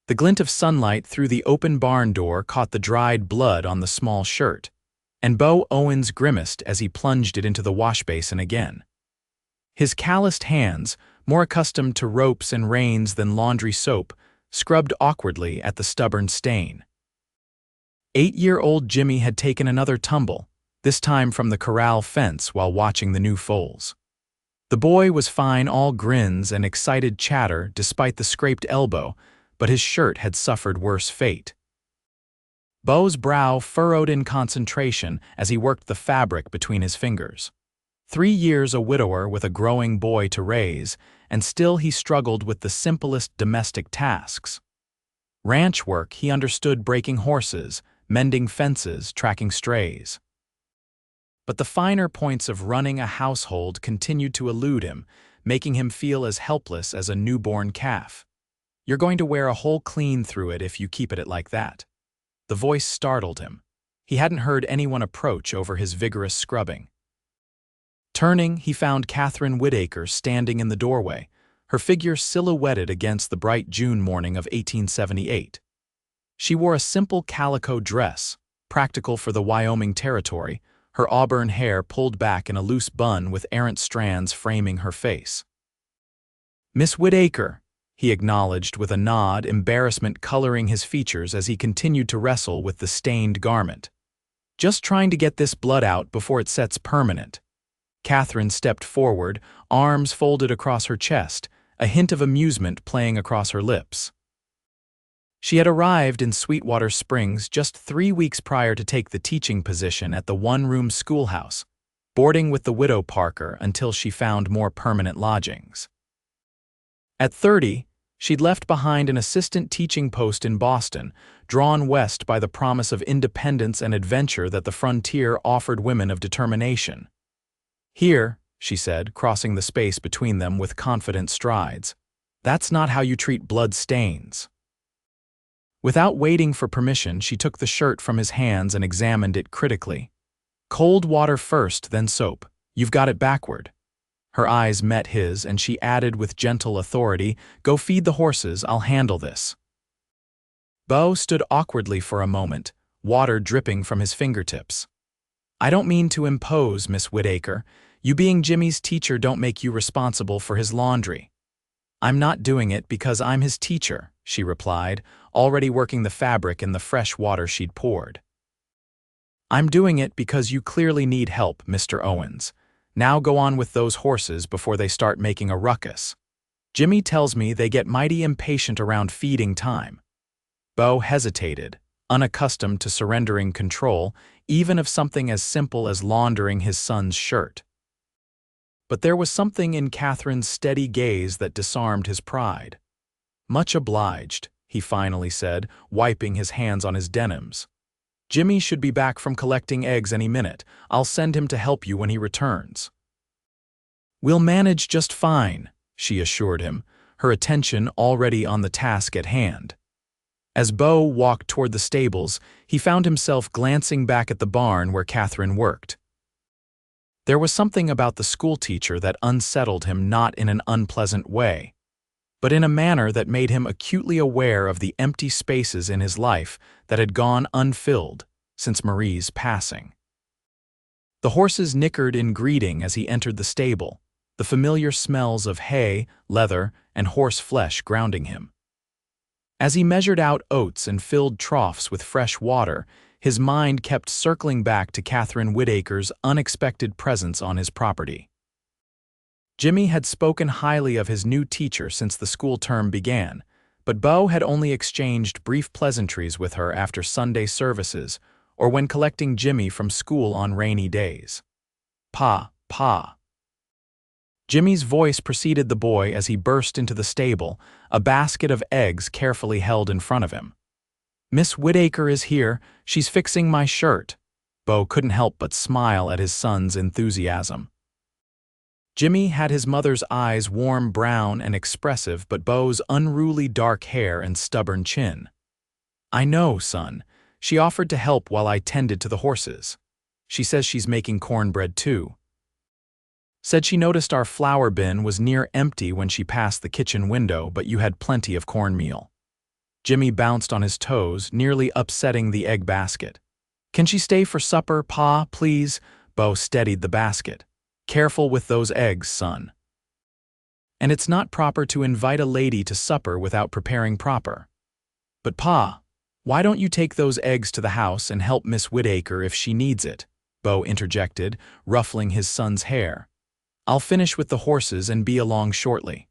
The glint of sunlight through the open barn door caught the dried blood on the small shirt, and Beau Owens grimaced as he plunged it into the washbasin again. His calloused hands, more accustomed to ropes and reins than laundry soap, scrubbed awkwardly at the stubborn stain. 8-year-old Jimmy had taken another tumble, this time from the corral fence while watching the new foals. The boy was fine, all grins and excited chatter despite the scraped elbow, but his shirt had suffered worse fate. Beau's brow furrowed in concentration as he worked the fabric between his fingers. 3 years a widower with a growing boy to raise, and still he struggled with the simplest domestic tasks. Ranch work he understood: breaking horses, mending fences, tracking strays. But the finer points of running a household continued to elude him, making him feel as helpless as a newborn calf. "You're going to wear a hole clean through it if you keep it like that." The voice startled him. He hadn't heard anyone approach over his vigorous scrubbing. Turning, he found Katherine Whitaker standing in the doorway, her figure silhouetted against the bright June morning of 1878. She wore a simple calico dress, practical for the Wyoming territory, her auburn hair pulled back in a loose bun with errant strands framing her face. "Miss Whitaker," he acknowledged with a nod, embarrassment coloring his features as he continued to wrestle with the stained garment. "Just trying to get this blood out before it sets permanent." Katherine stepped forward, arms folded across her chest, a hint of amusement playing across her lips. She had arrived in Sweetwater Springs just 3 weeks prior to take the teaching position at the one-room schoolhouse, boarding with the widow Parker until she found more permanent lodgings. At 30, she'd left behind an assistant teaching post in Boston, drawn west by the promise of independence and adventure that the frontier offered women of determination. "Here," she said, crossing the space between them with confident strides, "that's not how you treat blood stains." Without waiting for permission, she took the shirt from his hands and examined it critically. "Cold water first, then soap. You've got it backward." Her eyes met his, and she added with gentle authority, "Go feed the horses, I'll handle this." Beau stood awkwardly for a moment, water dripping from his fingertips. "I don't mean to impose, Miss Whitaker. You being Jimmy's teacher don't make you responsible for his laundry." "I'm not doing it because I'm his teacher," she replied, already working the fabric in the fresh water she'd poured. "I'm doing it because you clearly need help, Mr. Owens. Now go on with those horses before they start making a ruckus. Jimmy tells me they get mighty impatient around feeding time." Beau hesitated, unaccustomed to surrendering control, even of something as simple as laundering his son's shirt. But there was something in Katherine's steady gaze that disarmed his pride. "Much obliged," he finally said, wiping his hands on his denims. "Jimmy should be back from collecting eggs any minute. I'll send him to help you when he returns." "We'll manage just fine," she assured him, her attention already on the task at hand. As Beau walked toward the stables, he found himself glancing back at the barn where Katherine worked. There was something about the schoolteacher that unsettled him, not in an unpleasant way, but in a manner that made him acutely aware of the empty spaces in his life that had gone unfilled since Marie's passing. The horses nickered in greeting as he entered the stable, the familiar smells of hay, leather, and horse flesh grounding him. As he measured out oats and filled troughs with fresh water, his mind kept circling back to Katherine Whitaker's unexpected presence on his property. Jimmy had spoken highly of his new teacher since the school term began, but Beau had only exchanged brief pleasantries with her after Sunday services or when collecting Jimmy from school on rainy days. "Pa, Pa." Jimmy's voice preceded the boy as he burst into the stable, a basket of eggs carefully held in front of him. "Miss Whitaker is here. She's fixing my shirt." Beau couldn't help but smile at his son's enthusiasm. Jimmy had his mother's eyes, warm brown and expressive, but Beau's unruly dark hair and stubborn chin. "I know, son. She offered to help while I tended to the horses. She says she's making cornbread too. Said she noticed our flour bin was near empty when she passed the kitchen window, but you had plenty of cornmeal." Jimmy bounced on his toes, nearly upsetting the egg basket. "Can she stay for supper, Pa, please?" Beau steadied the basket. "Careful with those eggs, son. And it's not proper to invite a lady to supper without preparing proper." "But Pa, why don't you take those eggs to the house and help Miss Whitaker if she needs it?" Beau interjected, ruffling his son's hair. "I'll finish with the horses and be along shortly."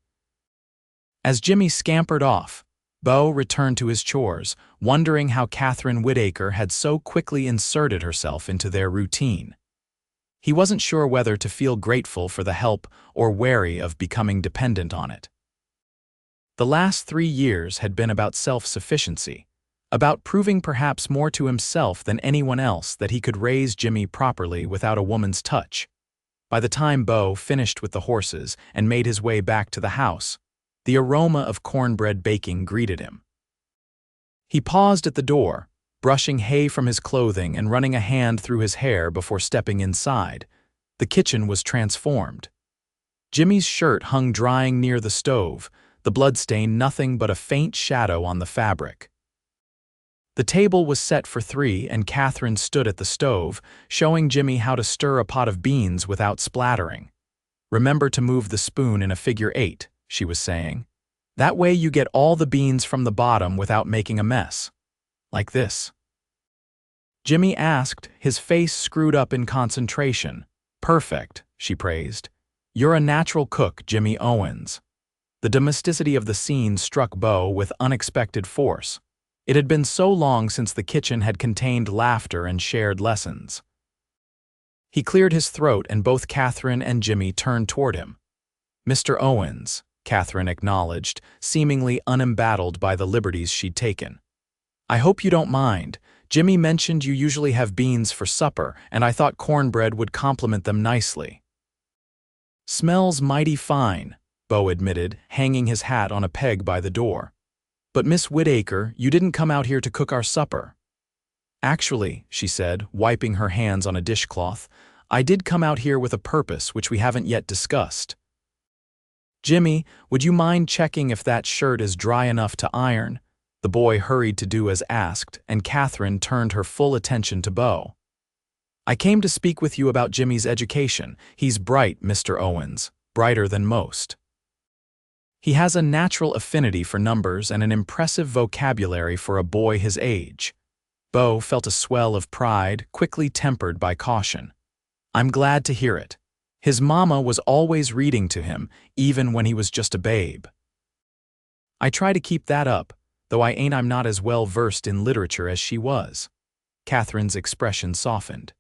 As Jimmy scampered off, Beau returned to his chores, wondering how Katherine Whitaker had so quickly inserted herself into their routine. He wasn't sure whether to feel grateful for the help or wary of becoming dependent on it. The last 3 years had been about self-sufficiency, about proving perhaps more to himself than anyone else that he could raise Jimmy properly without a woman's touch. By the time Beau finished with the horses and made his way back to the house, the aroma of cornbread baking greeted him. He paused at the door, brushing hay from his clothing and running a hand through his hair before stepping inside. The kitchen was transformed. Jimmy's shirt hung drying near the stove, the bloodstain nothing but a faint shadow on the fabric. The table was set for 3 and Katherine stood at the stove, showing Jimmy how to stir a pot of beans without splattering. "Remember to move the spoon in a figure 8, she was saying. "That way you get all the beans from the bottom without making a mess. Like this." Jimmy asked, his face screwed up in concentration. "Perfect," she praised. "You're a natural cook, Jimmy Owens." The domesticity of the scene struck Beau with unexpected force. It had been so long since the kitchen had contained laughter and shared lessons. He cleared his throat and both Katherine and Jimmy turned toward him. "Mr. Owens," Katherine acknowledged, seemingly unembattled by the liberties she'd taken. "I hope you don't mind. Jimmy mentioned you usually have beans for supper, and I thought cornbread would complement them nicely." "Smells mighty fine," Beau admitted, hanging his hat on a peg by the door. "But Miss Whitaker, you didn't come out here to cook our supper." "Actually," she said, wiping her hands on a dishcloth, "I did come out here with a purpose which we haven't yet discussed." "Jimmy, would you mind checking if that shirt is dry enough to iron?" The boy hurried to do as asked, and Katherine turned her full attention to Beau. "I came to speak with you about Jimmy's education. He's bright, Mr. Owens, brighter than most. He has a natural affinity for numbers and an impressive vocabulary for a boy his age." Beau felt a swell of pride, quickly tempered by caution. "I'm glad to hear it. His mama was always reading to him, even when he was just a babe." "I try to keep that up, though I'm not as well versed in literature as she was." Katherine's expression softened.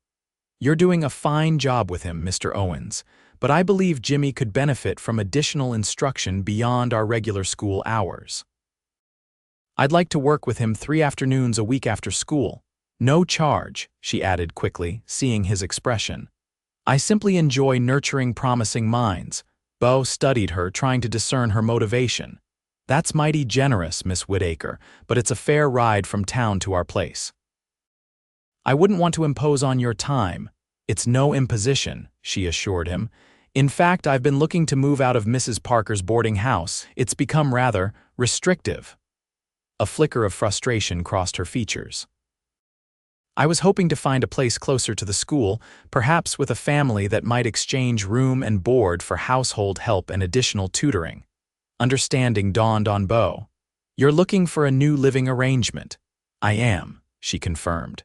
"You're doing a fine job with him, Mr. Owens, but I believe Jimmy could benefit from additional instruction beyond our regular school hours. I'd like to work with him 3 afternoons a week after school. No charge," she added quickly, seeing his expression. "I simply enjoy nurturing promising minds." Beau studied her, trying to discern her motivation. "That's mighty generous, Miss Whitaker, but it's a fair ride from town to our place." "I wouldn't want to impose on your time." "It's no imposition," she assured him. "In fact, I've been looking to move out of Mrs. Parker's boarding house. It's become rather restrictive." A flicker of frustration crossed her features. "I was hoping to find a place closer to the school, perhaps with a family that might exchange room and board for household help and additional tutoring." Understanding dawned on Beau. "You're looking for a new living arrangement." "I am," she confirmed.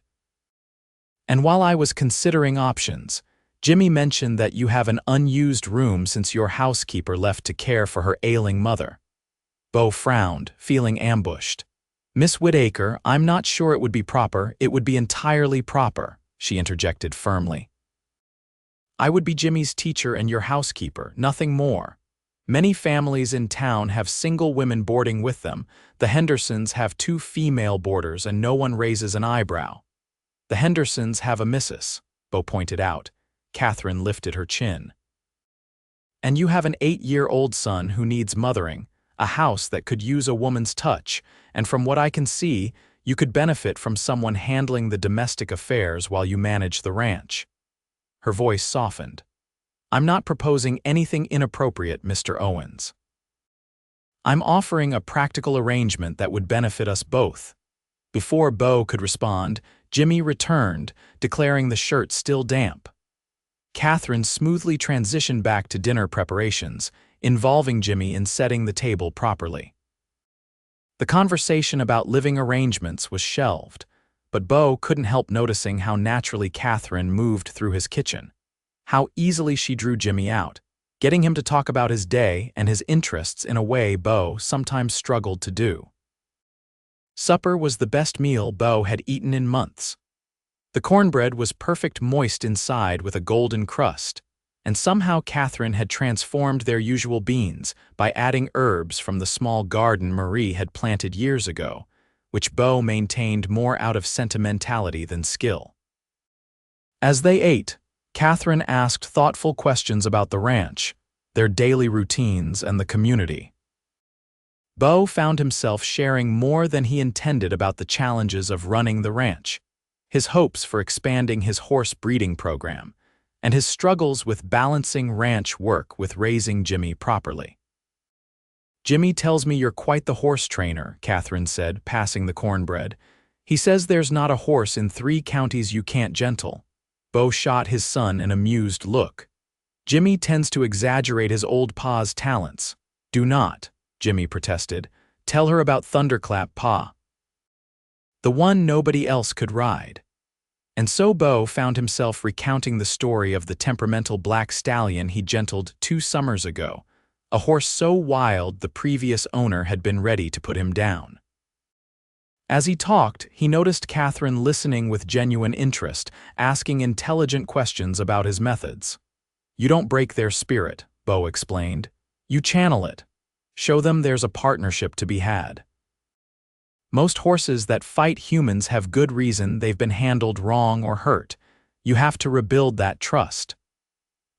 "And while I was considering options, Jimmy mentioned that you have an unused room since your housekeeper left to care for her ailing mother." Beau frowned, feeling ambushed. "Miss Whitaker, I'm not sure it would be proper. It would be entirely proper," she interjected firmly. "I would be Jimmy's teacher and your housekeeper, nothing more. Many families in town have single women boarding with them. The Hendersons have 2 female boarders and no one raises an eyebrow." "The Hendersons have a missus," Beau pointed out. Katherine lifted her chin. "And you have an 8-year-old son who needs mothering, a house that could use a woman's touch, and from what I can see, you could benefit from someone handling the domestic affairs while you manage the ranch." Her voice softened. "I'm not proposing anything inappropriate, Mr. Owens." I'm offering a practical arrangement that would benefit us both." Before Beau could respond, Jimmy returned, declaring the shirt still damp. Katherine smoothly transitioned back to dinner preparations, involving Jimmy in setting the table properly. The conversation about living arrangements was shelved, but Beau couldn't help noticing how naturally Katherine moved through his kitchen, how easily she drew Jimmy out, getting him to talk about his day and his interests in a way Beau sometimes struggled to do. Supper was the best meal Beau had eaten in months. The cornbread was perfect, moist inside with a golden crust, and somehow Katherine had transformed their usual beans by adding herbs from the small garden Marie had planted years ago, which Beau maintained more out of sentimentality than skill. As they ate, Katherine asked thoughtful questions about the ranch, their daily routines, and the community. Beau found himself sharing more than he intended about the challenges of running the ranch, his hopes for expanding his horse breeding program, and his struggles with balancing ranch work with raising Jimmy properly. "Jimmy tells me you're quite the horse trainer," Katherine said, passing the cornbread. "He says there's not a horse in 3 counties you can't gentle." Beau shot his son an amused look. "Jimmy tends to exaggerate his old pa's talents." "Do not," Jimmy protested. "Tell her about Thunderclap Pa, the one nobody else could ride." And so Beau found himself recounting the story of the temperamental black stallion he gentled 2 summers ago, a horse so wild the previous owner had been ready to put him down. As he talked, he noticed Katherine listening with genuine interest, asking intelligent questions about his methods. "You don't break their spirit," Beau explained. "You channel it. Show them there's a partnership to be had. Most horses that fight humans have good reason they've been handled wrong or hurt. You have to rebuild that trust."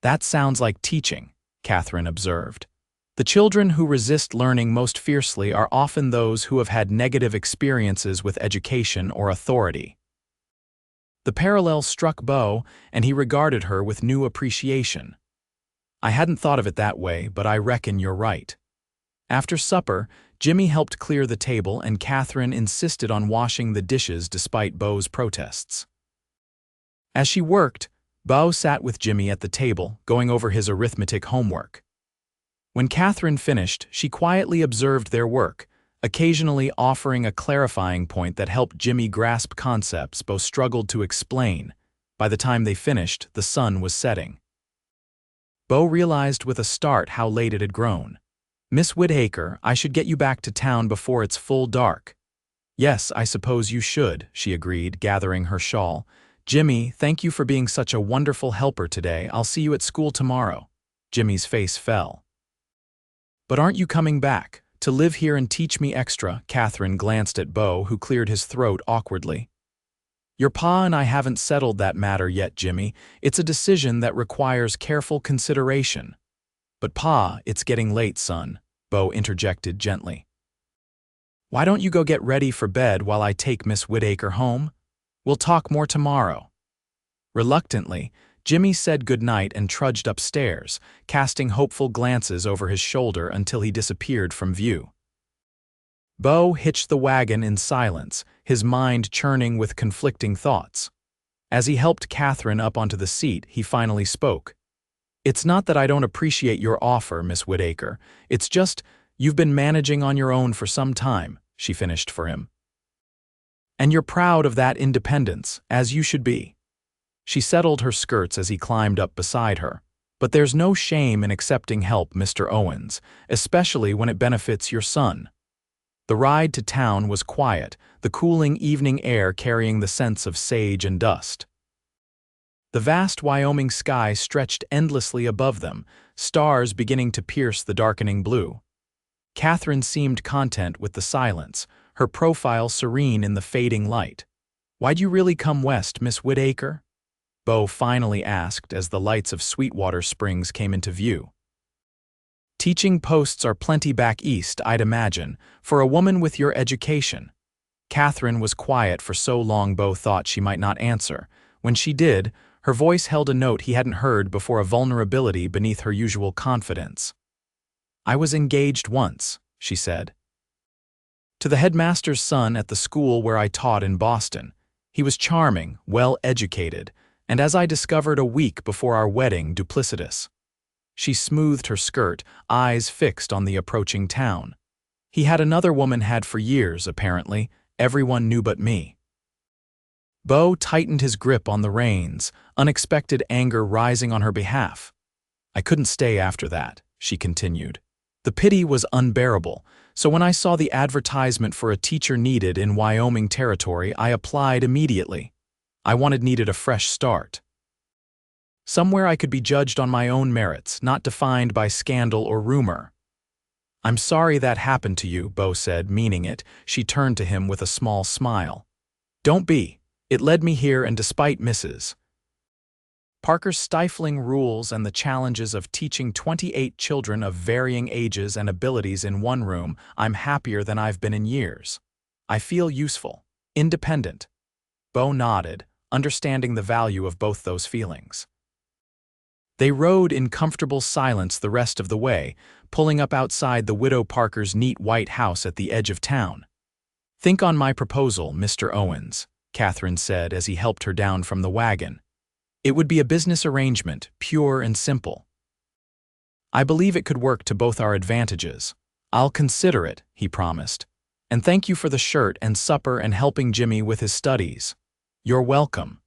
"That sounds like teaching," Katherine observed. "The children who resist learning most fiercely are often those who have had negative experiences with education or authority." The parallel struck Beau, and he regarded her with new appreciation. "I hadn't thought of it that way, but I reckon you're right." After supper, Jimmy helped clear the table and Katherine insisted on washing the dishes despite Beau's protests. As she worked, Beau sat with Jimmy at the table, going over his arithmetic homework. When Katherine finished, she quietly observed their work, occasionally offering a clarifying point that helped Jimmy grasp concepts Beau struggled to explain. By the time they finished, the sun was setting. Beau realized with a start how late it had grown. "Miss Whitaker, I should get you back to town before it's full dark." "Yes, I suppose you should," she agreed, gathering her shawl. "Jimmy, thank you for being such a wonderful helper today. I'll see you at school tomorrow." Jimmy's face fell. "But aren't you coming back to live here and teach me extra?" Katherine glanced at Beau, who cleared his throat awkwardly. "Your pa and I haven't settled that matter yet, Jimmy. It's a decision that requires careful consideration." "But Pa, it's getting late, son," Beau interjected gently. "Why don't you go get ready for bed while I take Miss Whitaker home? We'll talk more tomorrow." Reluctantly, Jimmy said goodnight and trudged upstairs, casting hopeful glances over his shoulder until he disappeared from view. Beau hitched the wagon in silence, his mind churning with conflicting thoughts. As he helped Katherine up onto the seat, he finally spoke. "It's not that I don't appreciate your offer, Miss Whitaker. It's just, you've been managing on your own for some time," she finished for him. "And you're proud of that independence, as you should be." She settled her skirts as he climbed up beside her. "But there's no shame in accepting help, Mr. Owens, especially when it benefits your son." The ride to town was quiet, the cooling evening air carrying the scents of sage and dust. The vast Wyoming sky stretched endlessly above them, stars beginning to pierce the darkening blue. Katherine seemed content with the silence, her profile serene in the fading light. "Why'd you really come west, Miss Whitaker?" Beau finally asked as the lights of Sweetwater Springs came into view. "Teaching posts are plenty back east, I'd imagine, for a woman with your education." Katherine was quiet for so long Beau thought she might not answer. When she did, her voice held a note he hadn't heard before, a vulnerability beneath her usual confidence. "I was engaged once," she said. To the headmaster's son at the school where I taught in Boston. He was charming, well-educated, and as I discovered a week before our wedding, duplicitous. She smoothed her skirt, eyes fixed on the approaching town. He had another woman had for years, apparently. Everyone knew but me. Beau tightened his grip on the reins, unexpected anger rising on her behalf. I couldn't stay after that, she continued. The pity was unbearable, so when I saw the advertisement for a teacher needed in Wyoming territory, I applied immediately. I needed a fresh start. Somewhere I could be judged on my own merits, not defined by scandal or rumor. I'm sorry that happened to you, Beau said, meaning it. She turned to him with a small smile. Don't be. It led me here, and despite Mrs. Parker's stifling rules and the challenges of teaching 28 children of varying ages and abilities in one room, I'm happier than I've been in years. I feel useful, independent. Beau nodded, understanding the value of both those feelings. They rode in comfortable silence the rest of the way, pulling up outside the widow Parker's neat white house at the edge of town. Think on my proposal, Mr. Owens, Katherine said as he helped her down from the wagon. It would be a business arrangement, pure and simple. I believe it could work to both our advantages. I'll consider it, he promised. And thank you for the shirt and supper and helping Jimmy with his studies. You're welcome.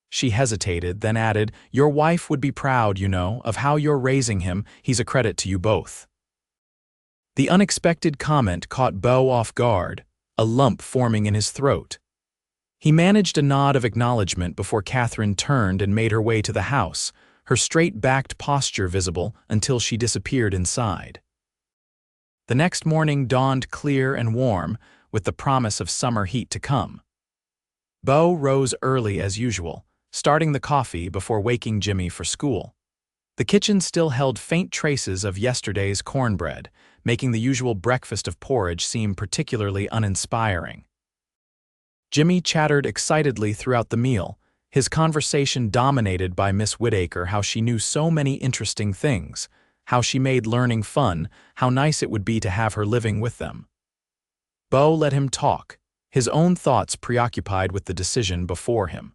She hesitated, then added, your wife would be proud, you know, of how you're raising him. He's a credit to you both. The unexpected comment caught Beau off guard, a lump forming in his throat. He managed a nod of acknowledgement before Katherine turned and made her way to the house, her straight-backed posture visible until she disappeared inside. The next morning dawned clear and warm, with the promise of summer heat to come. Beau rose early as usual, starting the coffee before waking Jimmy for school. The kitchen still held faint traces of yesterday's cornbread, making the usual breakfast of porridge seem particularly uninspiring. Jimmy chattered excitedly throughout the meal, his conversation dominated by Miss Whitaker, how she knew so many interesting things, how she made learning fun, how nice it would be to have her living with them. Beau let him talk, his own thoughts preoccupied with the decision before him.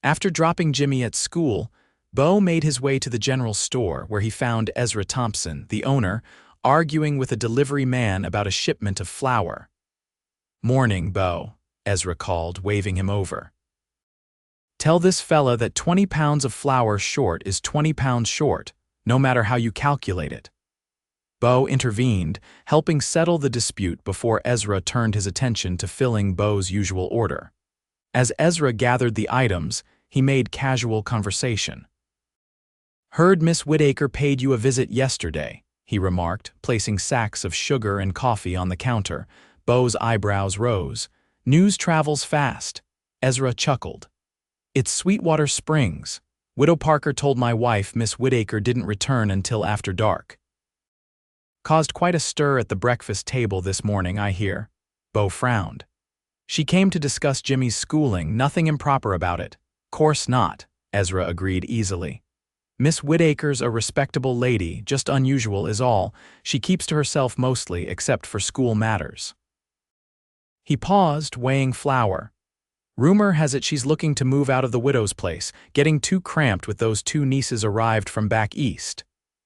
After dropping Jimmy at school, Beau made his way to the general store where he found Ezra Thompson, the owner, arguing with a delivery man about a shipment of flour. Morning, Beau, Ezra called, waving him over. Tell this fella that 20 pounds of flour short is 20 pounds short, no matter how you calculate it. Beau intervened, helping settle the dispute before Ezra turned his attention to filling Beau's usual order. As Ezra gathered the items, he made casual conversation. Heard Miss Whitaker paid you a visit yesterday, he remarked, placing sacks of sugar and coffee on the counter. Beau's eyebrows rose. News travels fast. Ezra chuckled. It's Sweetwater Springs. Widow Parker told my wife Miss Whitaker didn't return until after dark. Caused quite a stir at the breakfast table this morning, I hear. Beau frowned. She came to discuss Jimmy's schooling, nothing improper about it. Course not, Ezra agreed easily. Miss Whitaker's a respectable lady, just unusual is all. She keeps to herself mostly, except for school matters. He paused, weighing flour. Rumor has it she's looking to move out of the widow's place, getting too cramped with those two nieces arrived from back east.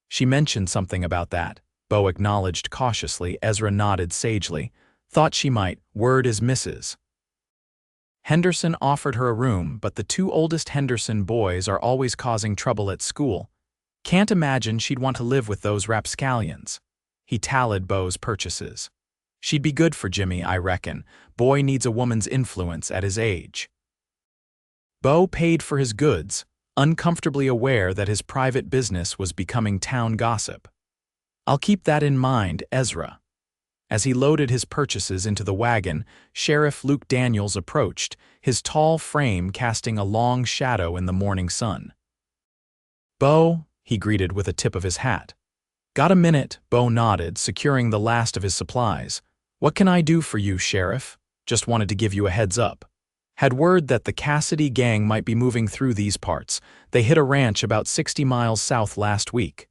She mentioned something about that. Beau acknowledged cautiously. Ezra nodded sagely. Thought she might. Word is Mrs. Henderson offered her a room, but the two oldest Henderson boys are always causing trouble at school. Can't imagine she'd want to live with those rapscallions. He tallied Beau's purchases. She'd be good for Jimmy, I reckon. Boy needs a woman's influence at his age. Beau paid for his goods, uncomfortably aware that his private business was becoming town gossip. I'll keep that in mind, Ezra. As he loaded his purchases into the wagon, Sheriff Luke Daniels approached, his tall frame casting a long shadow in the morning sun. Beau, he greeted with a tip of his hat. Got a minute, Beau nodded, securing the last of his supplies. What can I do for you, Sheriff? Just wanted to give you a heads up. Had word that the Cassidy gang might be moving through these parts. They hit a ranch about 60 miles south last week.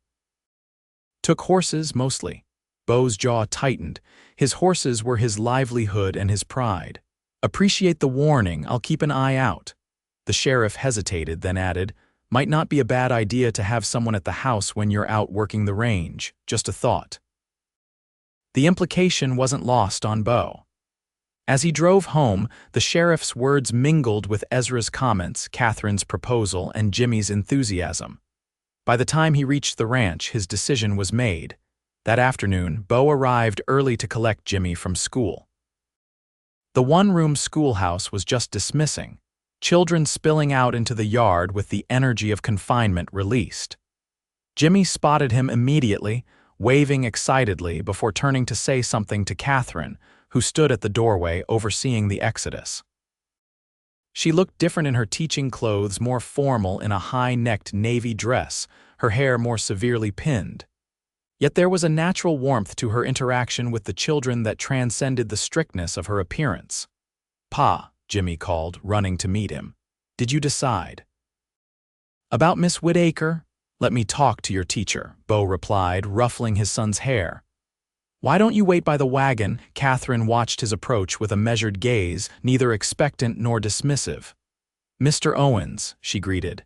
Took horses, mostly. Beau's jaw tightened. His horses were his livelihood and his pride. "Appreciate the warning, I'll keep an eye out." The sheriff hesitated, then added, "Might not be a bad idea to have someone at the house when you're out working the range, just a thought." The implication wasn't lost on Beau. As he drove home, the sheriff's words mingled with Ezra's comments, Katherine's proposal, and Jimmy's enthusiasm. By the time he reached the ranch, his decision was made. That afternoon, Beau arrived early to collect Jimmy from school. The one-room schoolhouse was just dismissing, children spilling out into the yard with the energy of confinement released. Jimmy spotted him immediately, waving excitedly before turning to say something to Katherine, who stood at the doorway overseeing the exodus. She looked different in her teaching clothes, more formal in a high-necked navy dress, her hair more severely pinned. Yet there was a natural warmth to her interaction with the children that transcended the strictness of her appearance. "Pa," Jimmy called, running to meet him. "Did you decide?" "About Miss Whitaker? Let me talk to your teacher," Beau replied, ruffling his son's hair. "Why don't you wait by the wagon?" Katherine watched his approach with a measured gaze, neither expectant nor dismissive. "Mr. Owens," she greeted.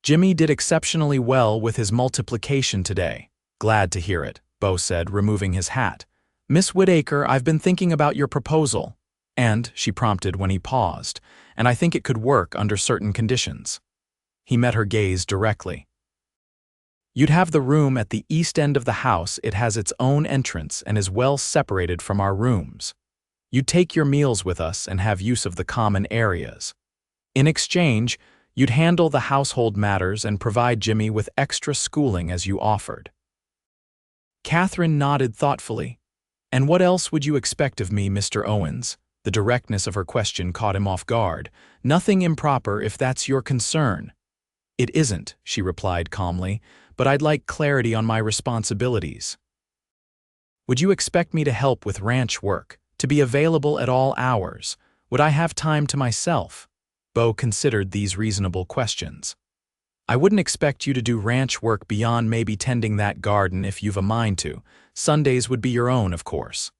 "Jimmy did exceptionally well with his multiplication today." "Glad to hear it," Beau said, removing his hat. "Miss Whitaker, I've been thinking about your proposal." "And," she prompted when he paused, "and I think it could work under certain conditions." He met her gaze directly. "You'd have the room at the east end of the house. It has its own entrance and is well separated from our rooms. You'd take your meals with us and have use of the common areas. In exchange, you'd handle the household matters and provide Jimmy with extra schooling as you offered." Katherine nodded thoughtfully. "And what else would you expect of me, Mr. Owens?" The directness of her question caught him off guard. "Nothing improper if that's your concern." "It isn't," she replied calmly, "but I'd like clarity on my responsibilities." "Would you expect me to help with ranch work, to be available at all hours? Would I have time to myself?" Beau considered these reasonable questions. "I wouldn't expect you to do ranch work beyond maybe tending that garden if you've a mind to. Sundays would be your own, of course.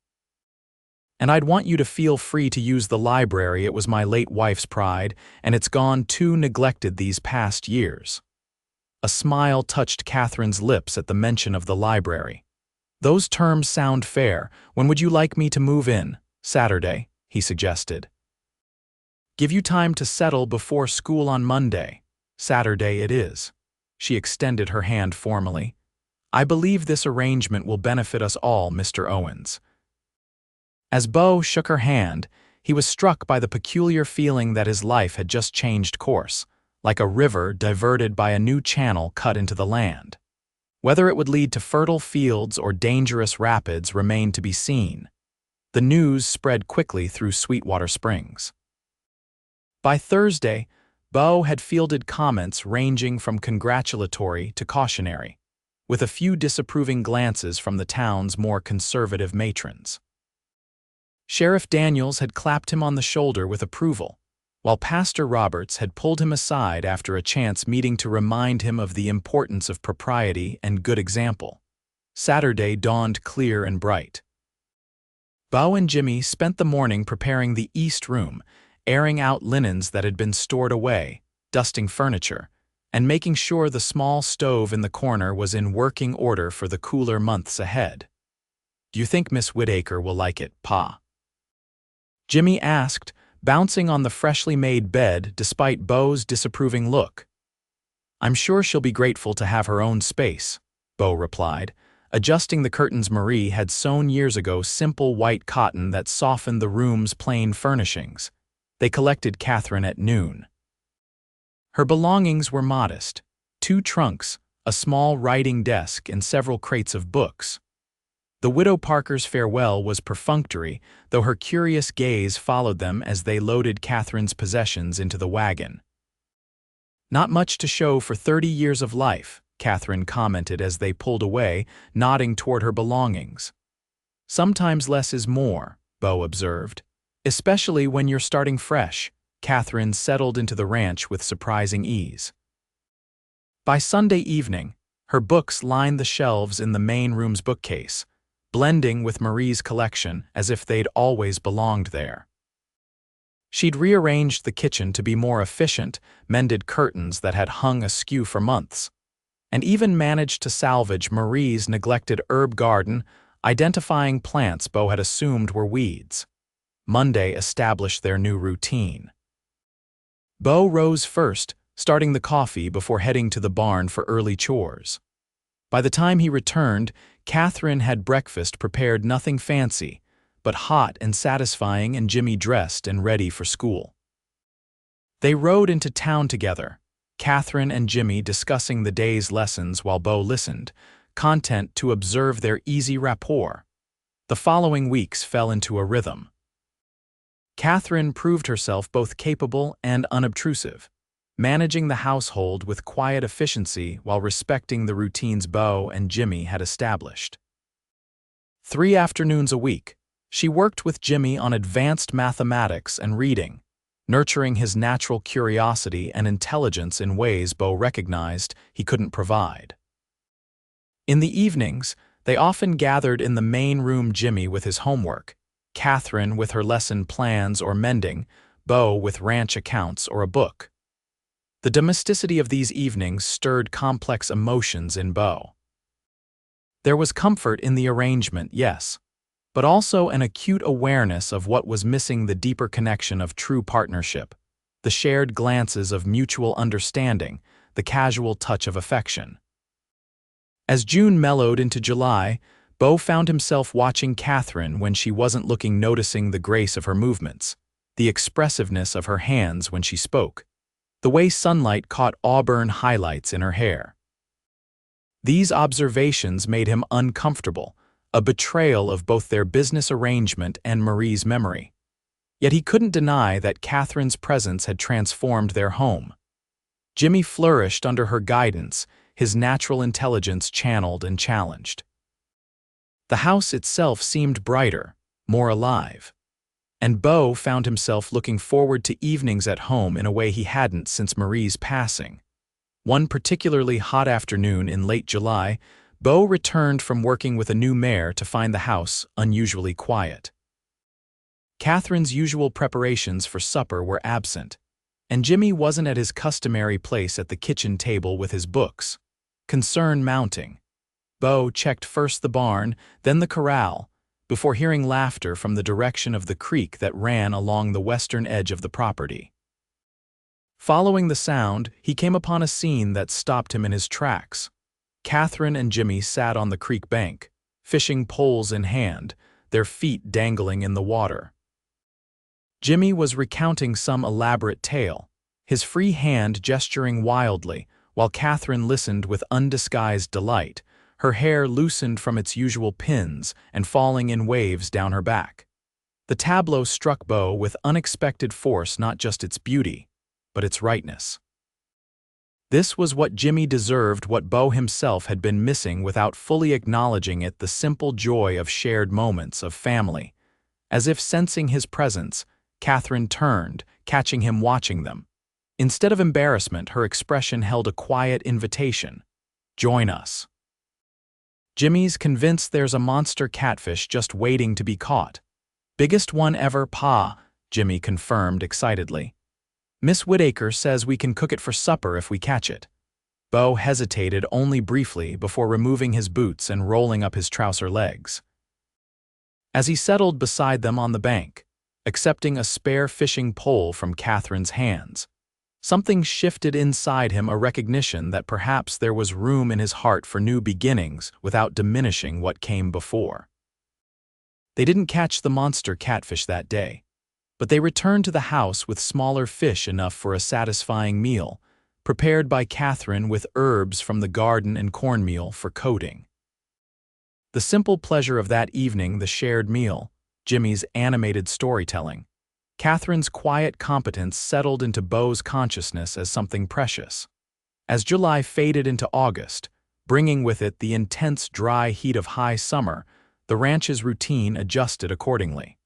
And I'd want you to feel free to use the library. It was my late wife's pride, and it's gone too neglected these past years." A smile touched Katherine's lips at the mention of the library. "Those terms sound fair. When would you like me to move in?" "Saturday," he suggested. "Give you time to settle before school on Monday." "Saturday it is." She extended her hand formally. "I believe this arrangement will benefit us all, Mr. Owens." As Beau shook her hand, he was struck by the peculiar feeling that his life had just changed course, like a river diverted by a new channel cut into the land. Whether it would lead to fertile fields or dangerous rapids remained to be seen. The news spread quickly through Sweetwater Springs. By Thursday, Beau had fielded comments ranging from congratulatory to cautionary, with a few disapproving glances from the town's more conservative matrons. Sheriff Daniels had clapped him on the shoulder with approval, while Pastor Roberts had pulled him aside after a chance meeting to remind him of the importance of propriety and good example. Saturday dawned clear and bright. Beau and Jimmy spent the morning preparing the East Room, airing out linens that had been stored away, dusting furniture, and making sure the small stove in the corner was in working order for the cooler months ahead. "Do you think Miss Whitaker will like it, Pa?" Jimmy asked, bouncing on the freshly made bed despite Beau's disapproving look. "I'm sure she'll be grateful to have her own space," Beau replied, adjusting the curtains Marie had sewn years ago, simple white cotton that softened the room's plain furnishings. They collected Katherine at noon. Her belongings were modest: 2 trunks, a small writing desk, and several crates of books. The widow Parker's farewell was perfunctory, though her curious gaze followed them as they loaded Katherine's possessions into the wagon. "Not much to show for 30 years of life," Katherine commented as they pulled away, nodding toward her belongings. "Sometimes less is more," Beau observed. "Especially when you're starting fresh." Katherine settled into the ranch with surprising ease. By Sunday evening, her books lined the shelves in the main room's bookcase, blending with Marie's collection as if they'd always belonged there. She'd rearranged the kitchen to be more efficient, mended curtains that had hung askew for months, and even managed to salvage Marie's neglected herb garden, identifying plants Beau had assumed were weeds. Monday established their new routine. Beau rose first, starting the coffee before heading to the barn for early chores. By the time he returned, Katherine had breakfast prepared, nothing fancy, but hot and satisfying, and Jimmy dressed and ready for school. They rode into town together, Katherine and Jimmy discussing the day's lessons while Beau listened, content to observe their easy rapport. The following weeks fell into a rhythm. Katherine proved herself both capable and unobtrusive, managing the household with quiet efficiency while respecting the routines Beau and Jimmy had established. 3 afternoons a week, she worked with Jimmy on advanced mathematics and reading, nurturing his natural curiosity and intelligence in ways Beau recognized he couldn't provide. In the evenings, they often gathered in the main room, Jimmy with his homework, Katherine with her lesson plans or mending, Beau with ranch accounts or a book. The domesticity of these evenings stirred complex emotions in Beau. There was comfort in the arrangement, yes, but also an acute awareness of what was missing: the deeper connection of true partnership, the shared glances of mutual understanding, the casual touch of affection. As June mellowed into July, Beau found himself watching Katherine when she wasn't looking, noticing the grace of her movements, the expressiveness of her hands when she spoke, the way sunlight caught auburn highlights in her hair. These observations made him uncomfortable, a betrayal of both their business arrangement and Marie's memory. Yet he couldn't deny that Katherine's presence had transformed their home. Jimmy flourished under her guidance, his natural intelligence channeled and challenged. The house itself seemed brighter, more alive. And Beau found himself looking forward to evenings at home in a way he hadn't since Marie's passing. One particularly hot afternoon in late July, Beau returned from working with a new mare to find the house unusually quiet. Katherine's usual preparations for supper were absent, and Jimmy wasn't at his customary place at the kitchen table with his books, concern mounting. Beau checked first the barn, then the corral, before hearing laughter from the direction of the creek that ran along the western edge of the property. Following the sound, he came upon a scene that stopped him in his tracks. Katherine and Jimmy sat on the creek bank, fishing poles in hand, their feet dangling in the water. Jimmy was recounting some elaborate tale, his free hand gesturing wildly, while Katherine listened with undisguised delight, her hair loosened from its usual pins and falling in waves down her back. The tableau struck Beau with unexpected force, not just its beauty, but its rightness. This was what Jimmy deserved, what Beau himself had been missing without fully acknowledging it: the simple joy of shared moments, of family. As if sensing his presence, Katherine turned, catching him watching them. Instead of embarrassment, her expression held a quiet invitation. "Join us." Jimmy's convinced there's a monster catfish just waiting to be caught. "Biggest one ever, Pa," Jimmy confirmed excitedly. "Miss Whitaker says we can cook it for supper if we catch it." Beau hesitated only briefly before removing his boots and rolling up his trouser legs. As he settled beside them on the bank, accepting a spare fishing pole from Katherine's hands, something shifted inside him, a recognition that perhaps there was room in his heart for new beginnings without diminishing what came before. They didn't catch the monster catfish that day, but they returned to the house with smaller fish enough for a satisfying meal, prepared by Katherine with herbs from the garden and cornmeal for coating. The simple pleasure of that evening, the shared meal, Jimmy's animated storytelling, Katherine's quiet competence settled into Beau's consciousness as something precious. As July faded into August, bringing with it the intense dry heat of high summer, the ranch's routine adjusted accordingly.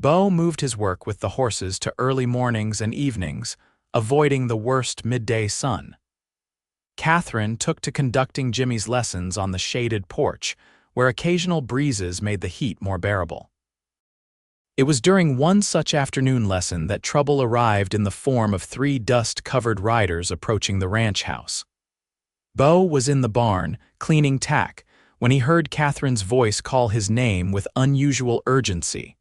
Beau moved his work with the horses to early mornings and evenings, avoiding the worst midday sun. Katherine took to conducting Jimmy's lessons on the shaded porch, where occasional breezes made the heat more bearable. It was during one such afternoon lesson that trouble arrived in the form of 3 dust-covered riders approaching the ranch house. Beau was in the barn, cleaning tack, when he heard Katherine's voice call his name with unusual urgency.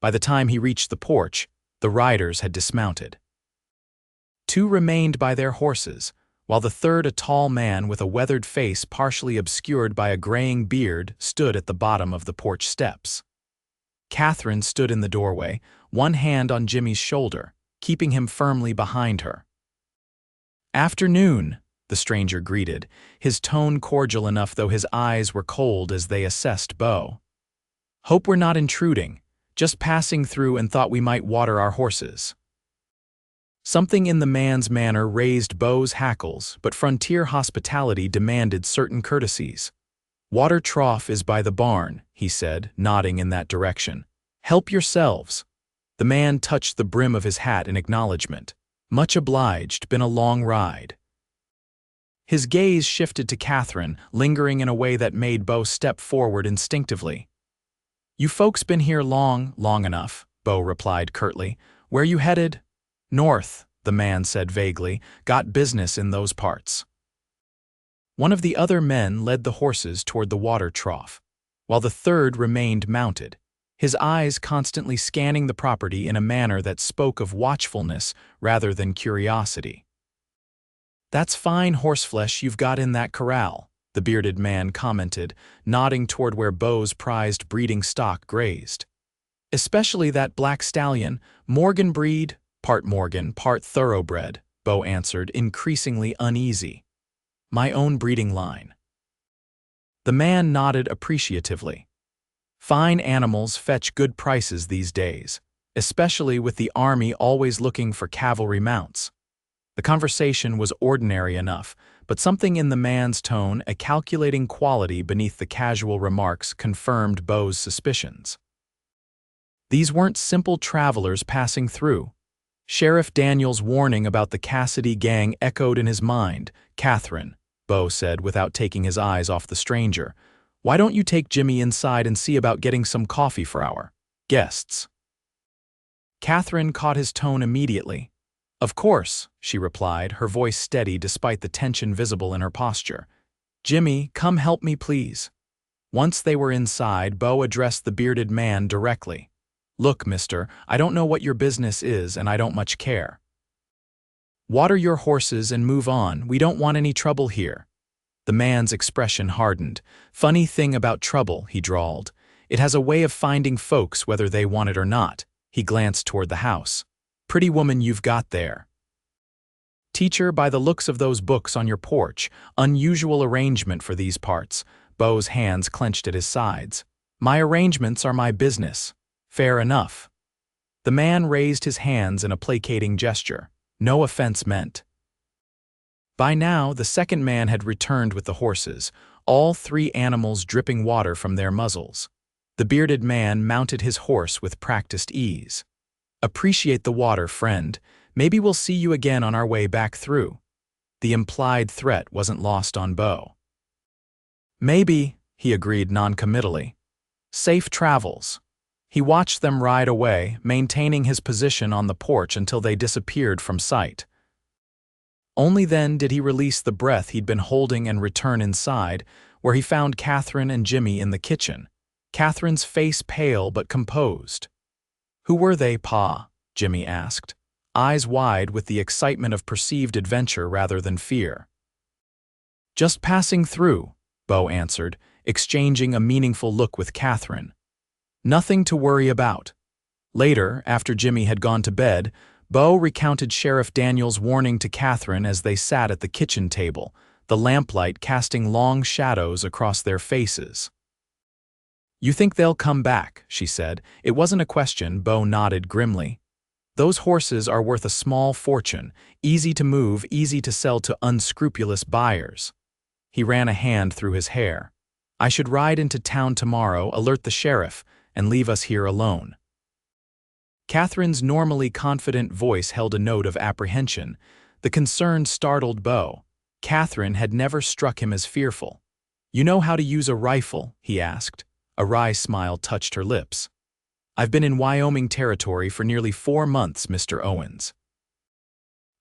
By the time he reached the porch, the riders had dismounted. 2 remained by their horses, while the third, a tall man with a weathered face partially obscured by a graying beard, stood at the bottom of the porch steps. Katherine stood in the doorway, one hand on Jimmy's shoulder, keeping him firmly behind her. "Afternoon," the stranger greeted, his tone cordial enough though his eyes were cold as they assessed Beau. "Hope we're not intruding, just passing through and thought we might water our horses." Something in the man's manner raised Beau's hackles, but frontier hospitality demanded certain courtesies. "Water trough is by the barn," he said, nodding in that direction. "Help yourselves." The man touched the brim of his hat in acknowledgement. "Much obliged, been a long ride." His gaze shifted to Katherine, lingering in a way that made Beau step forward instinctively. "You folks been here long enough," Beau replied curtly. "Where you headed?" "North," the man said vaguely. "Got business in those parts." One of the other men led the horses toward the water trough, while the third remained mounted, his eyes constantly scanning the property in a manner that spoke of watchfulness rather than curiosity. "That's fine horseflesh you've got in that corral," the bearded man commented, nodding toward where Beau's prized breeding stock grazed. "Especially that black stallion, Morgan breed." "Part Morgan, part thoroughbred," Beau answered, increasingly uneasy. "My own breeding line." The man nodded appreciatively. "Fine animals fetch good prices these days, especially with the army always looking for cavalry mounts." The conversation was ordinary enough, but something in the man's tone, a calculating quality beneath the casual remarks, confirmed Beau's suspicions. These weren't simple travelers passing through. Sheriff Daniels' warning about the Cassidy gang echoed in his mind. "Katherine," Beau said without taking his eyes off the stranger, "why don't you take Jimmy inside and see about getting some coffee for our guests?" Katherine caught his tone immediately. "Of course," she replied, her voice steady despite the tension visible in her posture. "Jimmy, come help me, please." Once they were inside, Beau addressed the bearded man directly. "Look, mister, I don't know what your business is and I don't much care. Water your horses and move on, we don't want any trouble here." The man's expression hardened. "Funny thing about trouble," he drawled. "It has a way of finding folks whether they want it or not." He glanced toward the house. "Pretty woman you've got there. Teacher, by the looks of those books on your porch, unusual arrangement for these parts." Beau's hands clenched at his sides. "My arrangements are my business." "Fair enough." The man raised his hands in a placating gesture. "No offense meant." By now, the second man had returned with the horses, all 3 animals dripping water from their muzzles. The bearded man mounted his horse with practiced ease. "Appreciate the water, friend. Maybe we'll see you again on our way back through." The implied threat wasn't lost on Beau. "Maybe," he agreed noncommittally. "Safe travels." He watched them ride away, maintaining his position on the porch until they disappeared from sight. Only then did he release the breath he'd been holding and return inside, where he found Katherine and Jimmy in the kitchen, Katherine's face pale but composed. "Who were they, Pa?" Jimmy asked, eyes wide with the excitement of perceived adventure rather than fear. "Just passing through," Beau answered, exchanging a meaningful look with Katherine. "Nothing to worry about." Later, after Jimmy had gone to bed, Beau recounted Sheriff Daniels' warning to Katherine as they sat at the kitchen table, the lamplight casting long shadows across their faces. "You think they'll come back," she said. "It wasn't a question," Beau nodded grimly. "Those horses are worth a small fortune, easy to move, easy to sell to unscrupulous buyers." He ran a hand through his hair. "I should ride into town tomorrow, alert the sheriff, and leave us here alone." Katherine's normally confident voice held a note of apprehension. The concern startled Beau. Katherine had never struck him as fearful. "You know how to use a rifle?" he asked. A wry smile touched her lips. "I've been in Wyoming territory for nearly 4 months, Mr. Owens.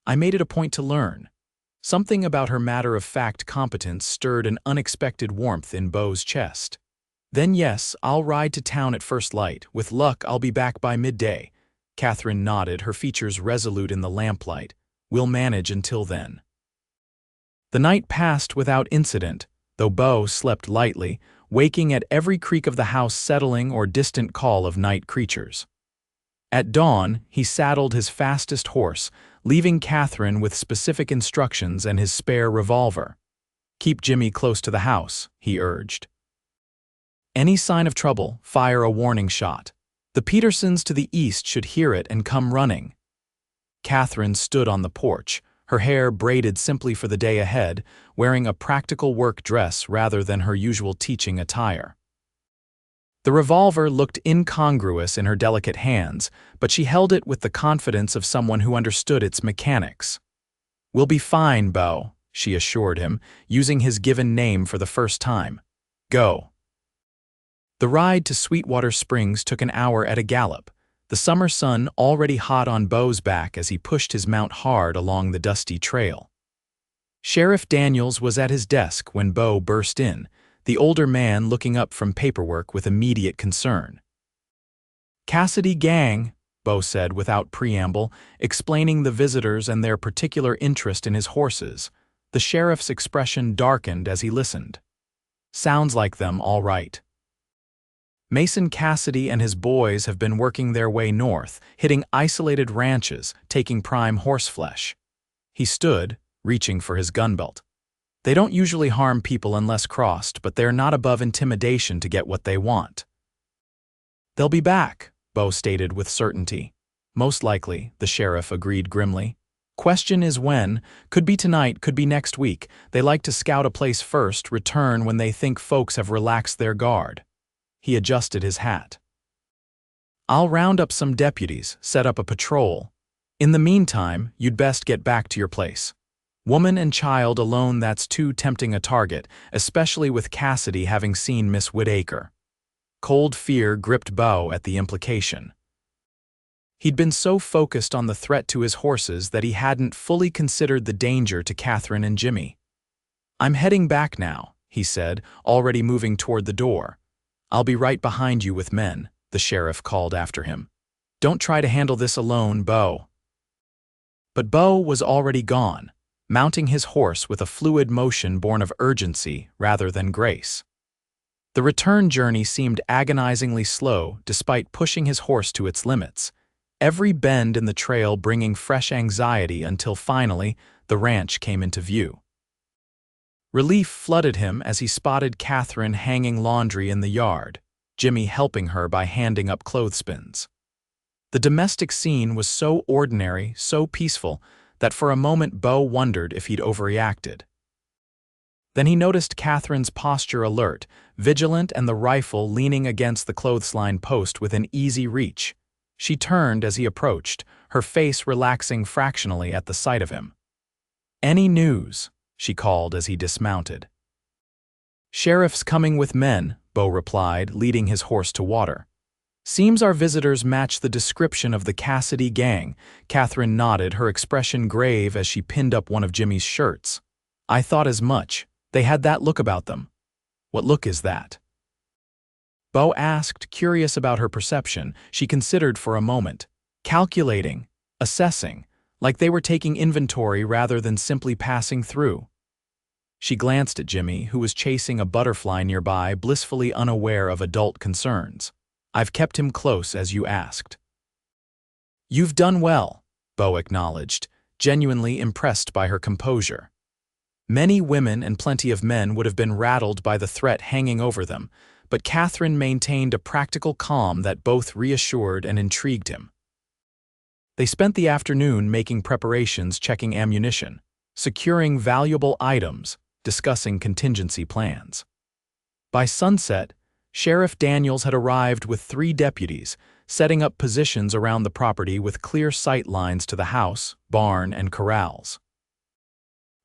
I made it a point to learn." Something about her matter-of-fact competence stirred an unexpected warmth in Beau's chest. "Then yes, I'll ride to town at first light. With luck, I'll be back by midday." Katherine nodded, her features resolute in the lamplight. "We'll manage until then." The night passed without incident, though Beau slept lightly, waking at every creak of the house settling or distant call of night creatures. At dawn, he saddled his fastest horse, leaving Katherine with specific instructions and his spare revolver. "Keep Jimmy close to the house," he urged. "Any sign of trouble, fire a warning shot. The Petersons to the east should hear it and come running." Katherine stood on the porch, her hair braided simply for the day ahead, wearing a practical work dress rather than her usual teaching attire. The revolver looked incongruous in her delicate hands, but she held it with the confidence of someone who understood its mechanics. "We'll be fine, Beau," she assured him, using his given name for the first time. "Go." The ride to Sweetwater Springs took an hour at a gallop, the summer sun already hot on Beau's back as he pushed his mount hard along the dusty trail. Sheriff Daniels was at his desk when Beau burst in, the older man looking up from paperwork with immediate concern. "Cassidy gang," Beau said without preamble, explaining the visitors and their particular interest in his horses. The sheriff's expression darkened as he listened. "Sounds like them, all right. Mason Cassidy and his boys have been working their way north, hitting isolated ranches, taking prime horseflesh." He stood, reaching for his gunbelt. "They don't usually harm people unless crossed, but they're not above intimidation to get what they want." "They'll be back," Beau stated with certainty. "Most likely," the sheriff agreed grimly. "Question is when. Could be tonight, could be next week. They like to scout a place first, return when they think folks have relaxed their guard." He adjusted his hat. "I'll round up some deputies, set up a patrol. In the meantime, you'd best get back to your place. Woman and child alone, that's too tempting a target, especially with Cassidy having seen Miss Whitaker." Cold fear gripped Beau at the implication. He'd been so focused on the threat to his horses that he hadn't fully considered the danger to Katherine and Jimmy. "I'm heading back now," he said, already moving toward the door. "I'll be right behind you with men," the sheriff called after him. "Don't try to handle this alone, Beau." But Beau was already gone, mounting his horse with a fluid motion born of urgency rather than grace. The return journey seemed agonizingly slow despite pushing his horse to its limits, every bend in the trail bringing fresh anxiety until finally the ranch came into view. Relief flooded him as he spotted Katherine hanging laundry in the yard, Jimmy helping her by handing up clothespins. The domestic scene was so ordinary, so peaceful, that for a moment Beau wondered if he'd overreacted. Then he noticed Katherine's posture alert, vigilant, and the rifle leaning against the clothesline post within easy reach. She turned as he approached, her face relaxing fractionally at the sight of him. "Any news?" she called as he dismounted. "Sheriff's coming with men," Beau replied, leading his horse to water. "Seems our visitors match the description of the Cassidy gang." Katherine nodded, her expression grave as she pinned up one of Jimmy's shirts. "I thought as much. They had that look about them." "What look is that?" Beau asked, curious about her perception. She considered for a moment. "Calculating, assessing, like they were taking inventory rather than simply passing through." She glanced at Jimmy, who was chasing a butterfly nearby, blissfully unaware of adult concerns. "I've kept him close as you asked." "You've done well," Beau acknowledged, genuinely impressed by her composure. Many women and plenty of men would have been rattled by the threat hanging over them, but Katherine maintained a practical calm that both reassured and intrigued him. They spent the afternoon making preparations, checking ammunition, securing valuable items, discussing contingency plans. By sunset, Sheriff Daniels had arrived with 3 deputies, setting up positions around the property with clear sight lines to the house, barn, and corrals.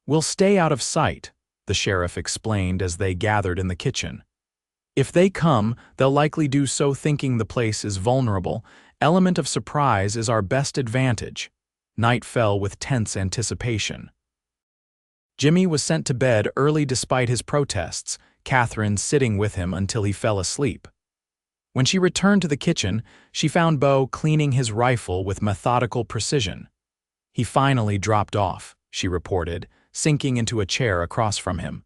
"We'll stay out of sight," the sheriff explained as they gathered in the kitchen. If they come, they'll likely do so thinking the place is vulnerable. Element of surprise is our best advantage. Night fell with tense anticipation. Jimmy was sent to bed early despite his protests, Katherine sitting with him until he fell asleep. When she returned to the kitchen, she found Beau cleaning his rifle with methodical precision. He finally dropped off, she reported, sinking into a chair across from him.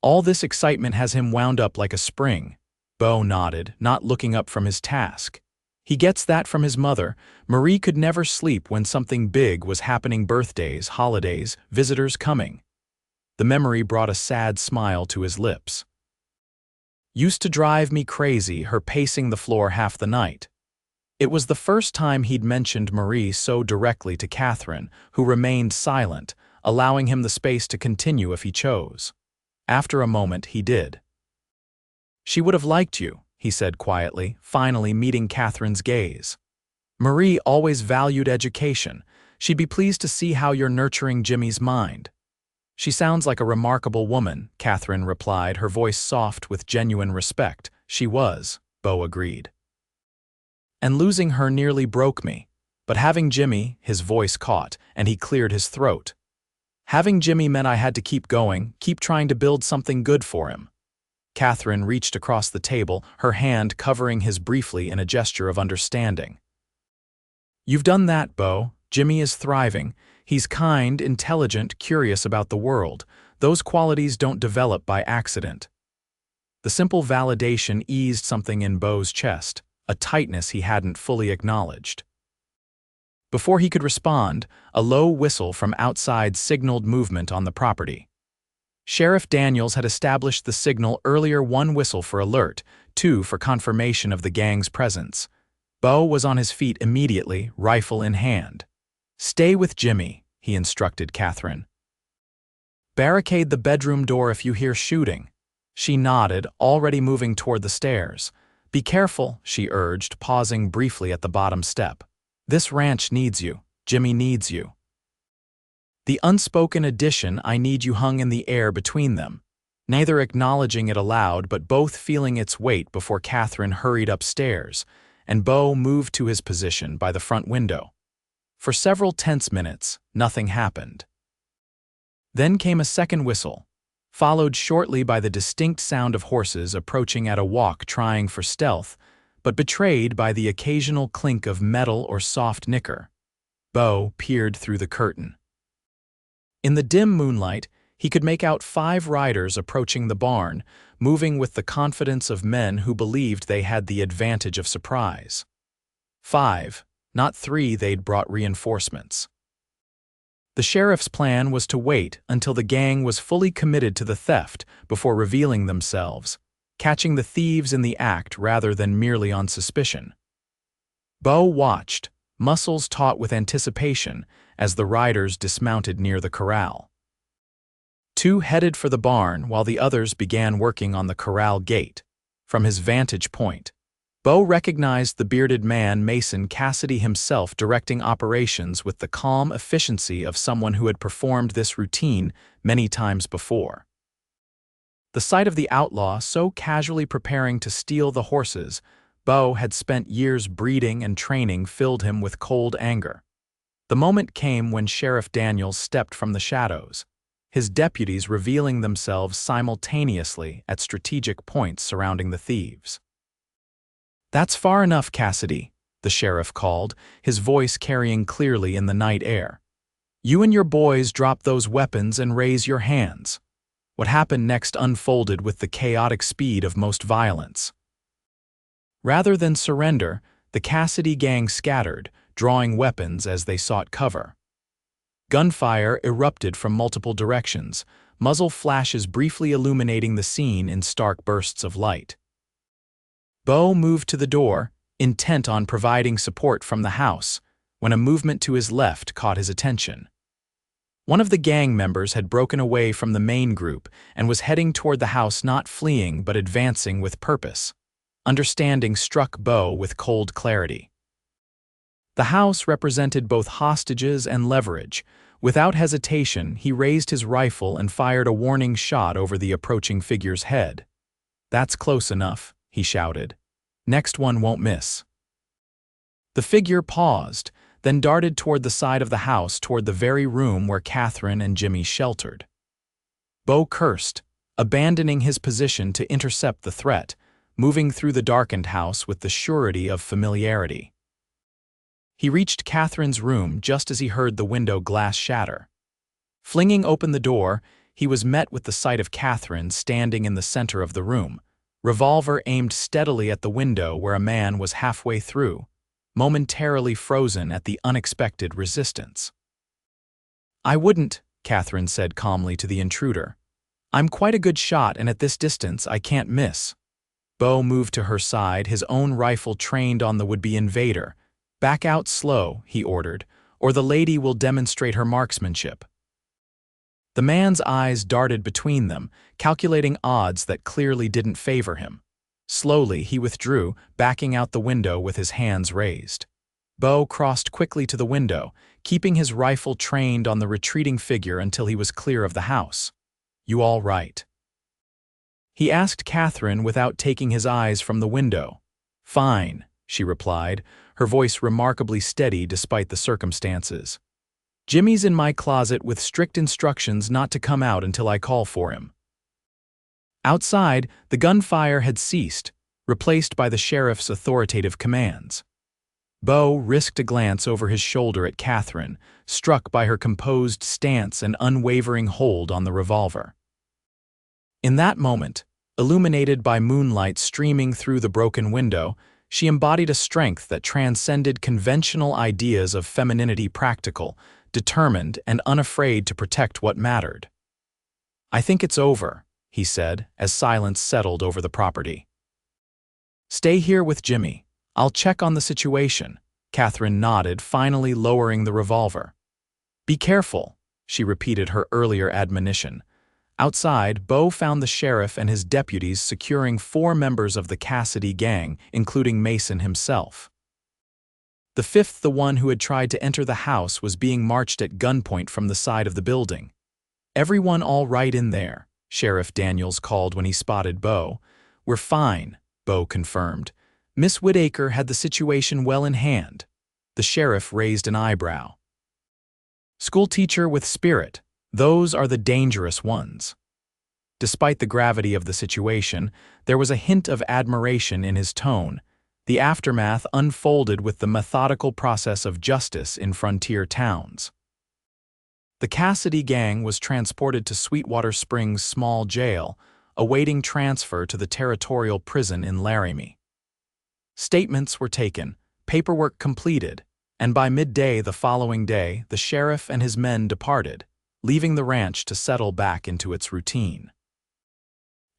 All this excitement has him wound up like a spring. Beau nodded, not looking up from his task. He gets that from his mother. Marie could never sleep when something big was happening: birthdays, holidays, visitors coming. The memory brought a sad smile to his lips. Used to drive me crazy, her pacing the floor half the night. It was the first time he'd mentioned Marie so directly to Katherine, who remained silent, allowing him the space to continue if he chose. After a moment, he did. "She would have liked you," he said quietly, finally meeting Katherine's gaze. "Marie always valued education. She'd be pleased to see how you're nurturing Jimmy's mind." "She sounds like a remarkable woman," Katherine replied, her voice soft with genuine respect. "She was," Beau agreed. "And losing her nearly broke me. But having Jimmy," his voice caught, and he cleared his throat. "Having Jimmy meant I had to keep going, keep trying to build something good for him." Katherine reached across the table, her hand covering his briefly in a gesture of understanding. "You've done that, Beau. Jimmy is thriving. He's kind, intelligent, curious about the world. Those qualities don't develop by accident." The simple validation eased something in Beau's chest, a tightness he hadn't fully acknowledged. Before he could respond, a low whistle from outside signaled movement on the property. Sheriff Daniels had established the signal earlier: one whistle for alert, two for confirmation of the gang's presence. Beau was on his feet immediately, rifle in hand. "Stay with Jimmy," he instructed Katherine. "Barricade the bedroom door if you hear shooting." She nodded, already moving toward the stairs. "Be careful," she urged, pausing briefly at the bottom step. "This ranch needs you. Jimmy needs you." The unspoken addition "I need you" hung in the air between them, neither acknowledging it aloud but both feeling its weight before Katherine hurried upstairs, and Beau moved to his position by the front window. For several tense minutes, nothing happened. Then came a second whistle, followed shortly by the distinct sound of horses approaching at a walk, trying for stealth, but betrayed by the occasional clink of metal or soft nicker. Beau peered through the curtain. In the dim moonlight, he could make out 5 riders approaching the barn, moving with the confidence of men who believed they had the advantage of surprise. 5, not 3. They'd brought reinforcements. The sheriff's plan was to wait until the gang was fully committed to the theft before revealing themselves, catching the thieves in the act rather than merely on suspicion. Beau watched, muscles taut with anticipation, as the riders dismounted near the corral. 2 headed for the barn while the others began working on the corral gate. From his vantage point, Beau recognized the bearded man, Mason Cassidy himself, directing operations with the calm efficiency of someone who had performed this routine many times before. The sight of the outlaw so casually preparing to steal the horses Beau had spent years breeding and training filled him with cold anger. The moment came when Sheriff Daniels stepped from the shadows, his deputies revealing themselves simultaneously at strategic points surrounding the thieves. "That's far enough, Cassidy," the sheriff called, his voice carrying clearly in the night air. "You and your boys drop those weapons and raise your hands." What happened next unfolded with the chaotic speed of most violence. Rather than surrender, the Cassidy gang scattered, drawing weapons as they sought cover. Gunfire erupted from multiple directions, muzzle flashes briefly illuminating the scene in stark bursts of light. Beau moved to the door, intent on providing support from the house, when a movement to his left caught his attention. One of the gang members had broken away from the main group and was heading toward the house, not fleeing but advancing with purpose. Understanding struck Beau with cold clarity. The house represented both hostages and leverage, Without hesitation, he raised his rifle and fired a warning shot over the approaching figure's head. "That's close enough," he shouted. "Next one won't miss." The figure paused, then darted toward the side of the house toward the very room where Katherine and Jimmy sheltered. Beau cursed, abandoning his position to intercept the threat, moving through the darkened house with the surety of familiarity. He reached Katherine's room just as he heard the window glass shatter. Flinging open the door, he was met with the sight of Katherine standing in the center of the room, revolver aimed steadily at the window where a man was halfway through, momentarily frozen at the unexpected resistance. "I wouldn't," Katherine said calmly to the intruder. "I'm quite a good shot, and at this distance I can't miss." Beau moved to her side, his own rifle trained on the would-be invader. "Back out slow," he ordered, "or the lady will demonstrate her marksmanship." The man's eyes darted between them, calculating odds that clearly didn't favor him. Slowly, he withdrew, backing out the window with his hands raised. Beau crossed quickly to the window, keeping his rifle trained on the retreating figure until he was clear of the house. "You all right?" he asked Katherine without taking his eyes from the window. "Fine," she replied, her voice remarkably steady despite the circumstances. "Jimmy's in my closet with strict instructions not to come out until I call for him." Outside, the gunfire had ceased, replaced by the sheriff's authoritative commands. Beau risked a glance over his shoulder at Katherine, struck by her composed stance and unwavering hold on the revolver. In that moment, illuminated by moonlight streaming through the broken window, she embodied a strength that transcended conventional ideas of femininity, practical, determined, and unafraid to protect what mattered. "I think it's over," he said, as silence settled over the property. "Stay here with Jimmy. I'll check on the situation," Katherine nodded, finally lowering the revolver. "Be careful," she repeated her earlier admonition. Outside, Beau found the sheriff and his deputies securing 4 members of the Cassidy gang, including Mason himself. The 5th, the one who had tried to enter the house, was being marched at gunpoint from the side of the building. "Everyone all right in there?" Sheriff Daniels called when he spotted Beau. "We're fine," Beau confirmed. "Miss Whitaker had the situation well in hand." The sheriff raised an eyebrow. "Schoolteacher with spirit. Those are the dangerous ones." Despite the gravity of the situation, there was a hint of admiration in his tone. The aftermath unfolded with the methodical process of justice in frontier towns. The Cassidy gang was transported to Sweetwater Springs Small Jail, awaiting transfer to the territorial prison in Laramie. Statements were taken, paperwork completed, and by midday the following day, the sheriff and his men departed, leaving the ranch to settle back into its routine.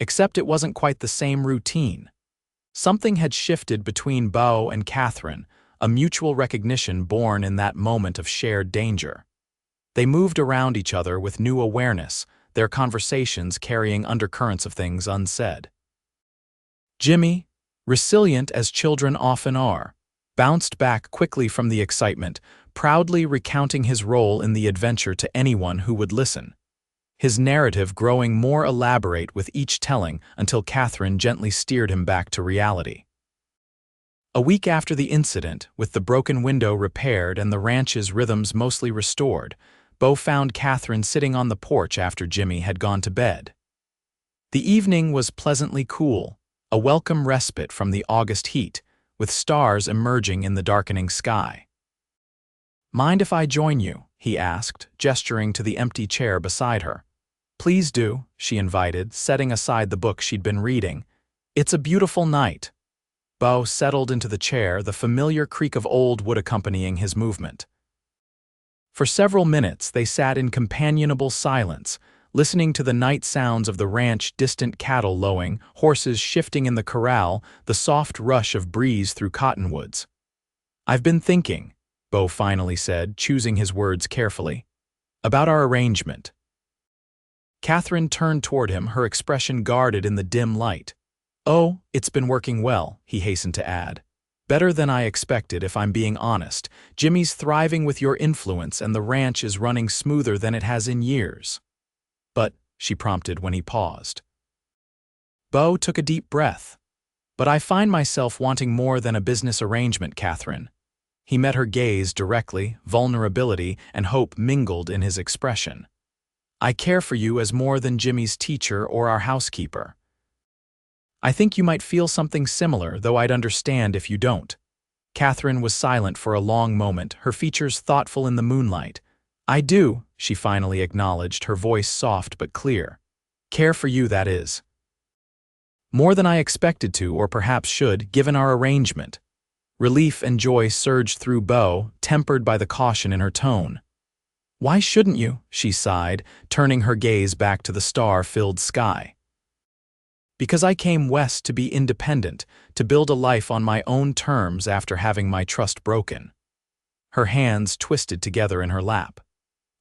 Except it wasn't quite the same routine. Something had shifted between Beau and Katherine, a mutual recognition born in that moment of shared danger. They moved around each other with new awareness, their conversations carrying undercurrents of things unsaid. Jimmy, resilient as children often are, bounced back quickly from the excitement, proudly recounting his role in the adventure to anyone who would listen. His narrative growing more elaborate with each telling until Katherine gently steered him back to reality. A week after the incident, with the broken window repaired and the ranch's rhythms mostly restored, Beau found Katherine sitting on the porch after Jimmy had gone to bed. The evening was pleasantly cool, a welcome respite from the August heat, with stars emerging in the darkening sky. "Mind if I join you?" he asked, gesturing to the empty chair beside her. "Please do," she invited, setting aside the book she'd been reading. "It's a beautiful night." Beau settled into the chair, the familiar creak of old wood accompanying his movement. For several minutes they sat in companionable silence, listening to the night sounds of the ranch, distant cattle lowing, horses shifting in the corral, the soft rush of breeze through cottonwoods. "I've been thinking," Beau finally said, choosing his words carefully, "about our arrangement." Katherine turned toward him, her expression guarded in the dim light. "Oh, it's been working well," he hastened to add. Better than I expected, if I'm being honest. Jimmy's thriving with your influence and the ranch is running smoother than it has in years. But, she prompted when he paused. Beau took a deep breath. But I find myself wanting more than a business arrangement, Katherine. He met her gaze directly, vulnerability and hope mingled in his expression. I care for you as more than Jimmy's teacher or our housekeeper. I think you might feel something similar, though I'd understand if you don't. Katherine was silent for a long moment, her features thoughtful in the moonlight. I do, she finally acknowledged, her voice soft but clear. Care for you, that is. More than I expected to, or perhaps should, given our arrangement. Relief and joy surged through Beau, tempered by the caution in her tone. Why shouldn't you? She sighed, turning her gaze back to the star-filled sky. Because I came west to be independent, to build a life on my own terms after having my trust broken. Her hands twisted together in her lap.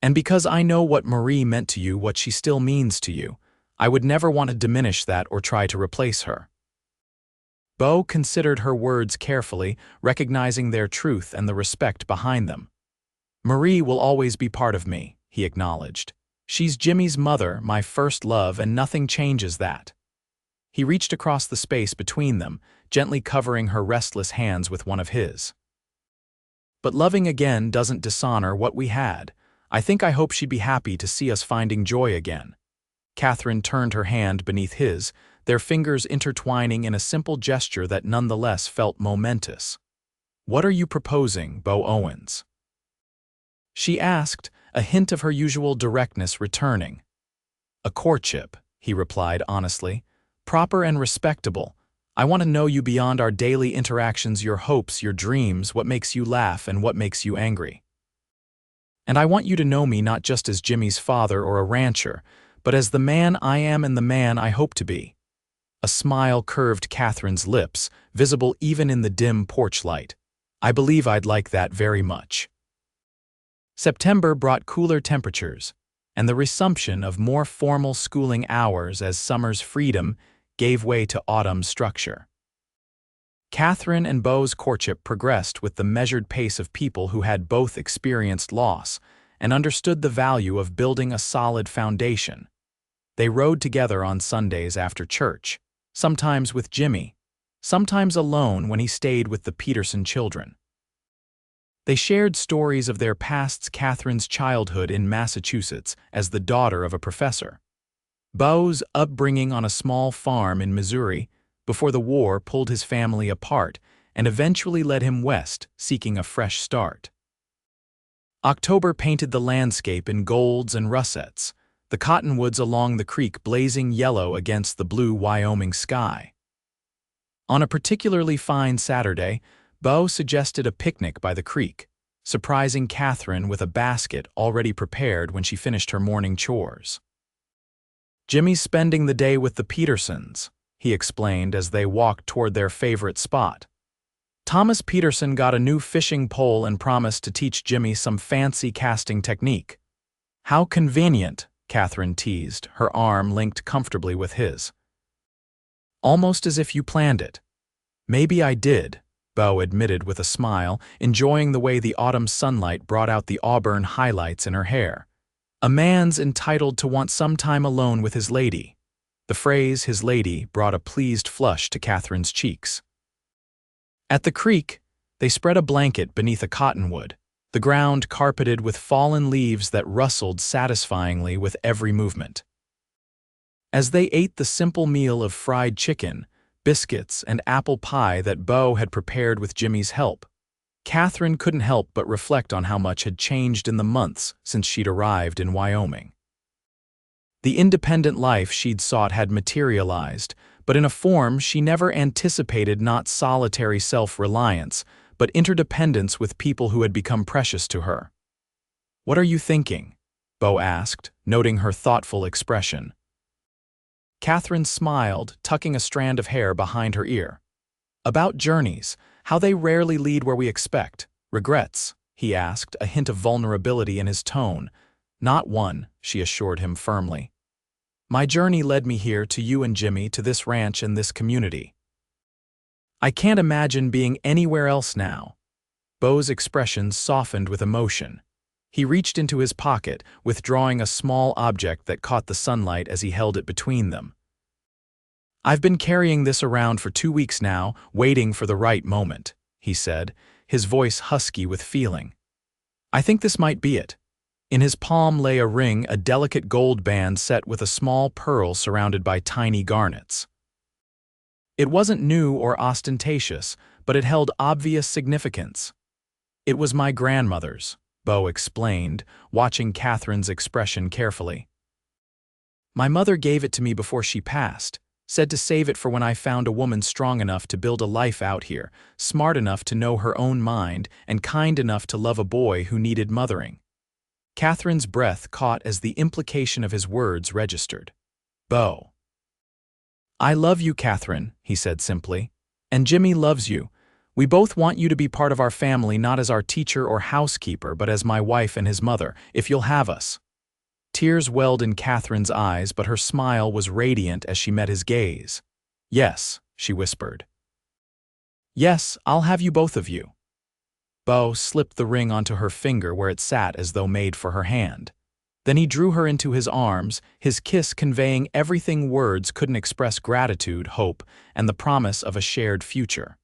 And because I know what Marie meant to you, what she still means to you, I would never want to diminish that or try to replace her. Beau considered her words carefully, recognizing their truth and the respect behind them. Marie will always be part of me, he acknowledged. She's Jimmy's mother, my first love, and nothing changes that. He reached across the space between them, gently covering her restless hands with one of his. But loving again doesn't dishonor what we had. I hope she'd be happy to see us finding joy again. Katherine turned her hand beneath his, their fingers intertwining in a simple gesture that nonetheless felt momentous. What are you proposing, Beau Owens? She asked, a hint of her usual directness returning. A courtship, he replied honestly. Proper and respectable. I want to know you beyond our daily interactions, your hopes, your dreams, what makes you laugh and what makes you angry. And I want you to know me not just as Jimmy's father or a rancher, but as the man I am and the man I hope to be. A smile curved Katherine's lips, visible even in the dim porch light. I believe I'd like that very much. September brought cooler temperatures, and the resumption of more formal schooling hours as summer's freedom gave way to autumn's structure. Katherine and Beau's courtship progressed with the measured pace of people who had both experienced loss and understood the value of building a solid foundation. They rode together on Sundays after church, sometimes with Jimmy, sometimes alone when he stayed with the Peterson children. They shared stories of their pasts, Katherine's childhood in Massachusetts as the daughter of a professor. Beau's upbringing on a small farm in Missouri before the war pulled his family apart and eventually led him west, seeking a fresh start. October painted the landscape in golds and russets, the cottonwoods along the creek blazing yellow against the blue Wyoming sky. On a particularly fine Saturday, Beau suggested a picnic by the creek, surprising Katherine with a basket already prepared when she finished her morning chores. Jimmy's spending the day with the Petersons, he explained as they walked toward their favorite spot. Thomas Peterson got a new fishing pole and promised to teach Jimmy some fancy casting technique. How convenient, Katherine teased, her arm linked comfortably with his. Almost as if you planned it. Maybe I did, Beau admitted with a smile, enjoying the way the autumn sunlight brought out the auburn highlights in her hair. A man's entitled to want some time alone with his lady. The phrase, his lady, brought a pleased flush to Katherine's cheeks. At the creek, they spread a blanket beneath a cottonwood, the ground carpeted with fallen leaves that rustled satisfyingly with every movement. As they ate the simple meal of fried chicken, biscuits, and apple pie that Beau had prepared with Jimmy's help, Katherine couldn't help but reflect on how much had changed in the months since she'd arrived in Wyoming. The independent life she'd sought had materialized, but in a form she never anticipated, not solitary self-reliance, but interdependence with people who had become precious to her. What are you thinking? Beau asked, noting her thoughtful expression. Katherine smiled, tucking a strand of hair behind her ear. About journeys, how they rarely lead where we expect. Regrets, he asked, a hint of vulnerability in his tone. Not one, she assured him firmly. My journey led me here, to you and Jimmy, to this ranch and this community. I can't imagine being anywhere else now. Beau's expression softened with emotion. He reached into his pocket, withdrawing a small object that caught the sunlight as he held it between them. I've been carrying this around for 2 weeks now, waiting for the right moment, he said, his voice husky with feeling. I think this might be it. In his palm lay a ring, a delicate gold band set with a small pearl surrounded by tiny garnets. It wasn't new or ostentatious, but it held obvious significance. It was my grandmother's, Beau explained, watching Catherine's expression carefully. My mother gave it to me before she passed, said to save it for when I found a woman strong enough to build a life out here, smart enough to know her own mind, and kind enough to love a boy who needed mothering. Catherine's breath caught as the implication of his words registered. Beau. I love you, Katherine, he said simply. And Jimmy loves you. We both want you to be part of our family, not as our teacher or housekeeper, but as my wife and his mother, if you'll have us. Tears welled in Catherine's eyes, but her smile was radiant as she met his gaze. Yes, she whispered. Yes, I'll have you, both of you. Beau slipped the ring onto her finger where it sat as though made for her hand. Then he drew her into his arms, his kiss conveying everything words couldn't express: gratitude, hope, and the promise of a shared future.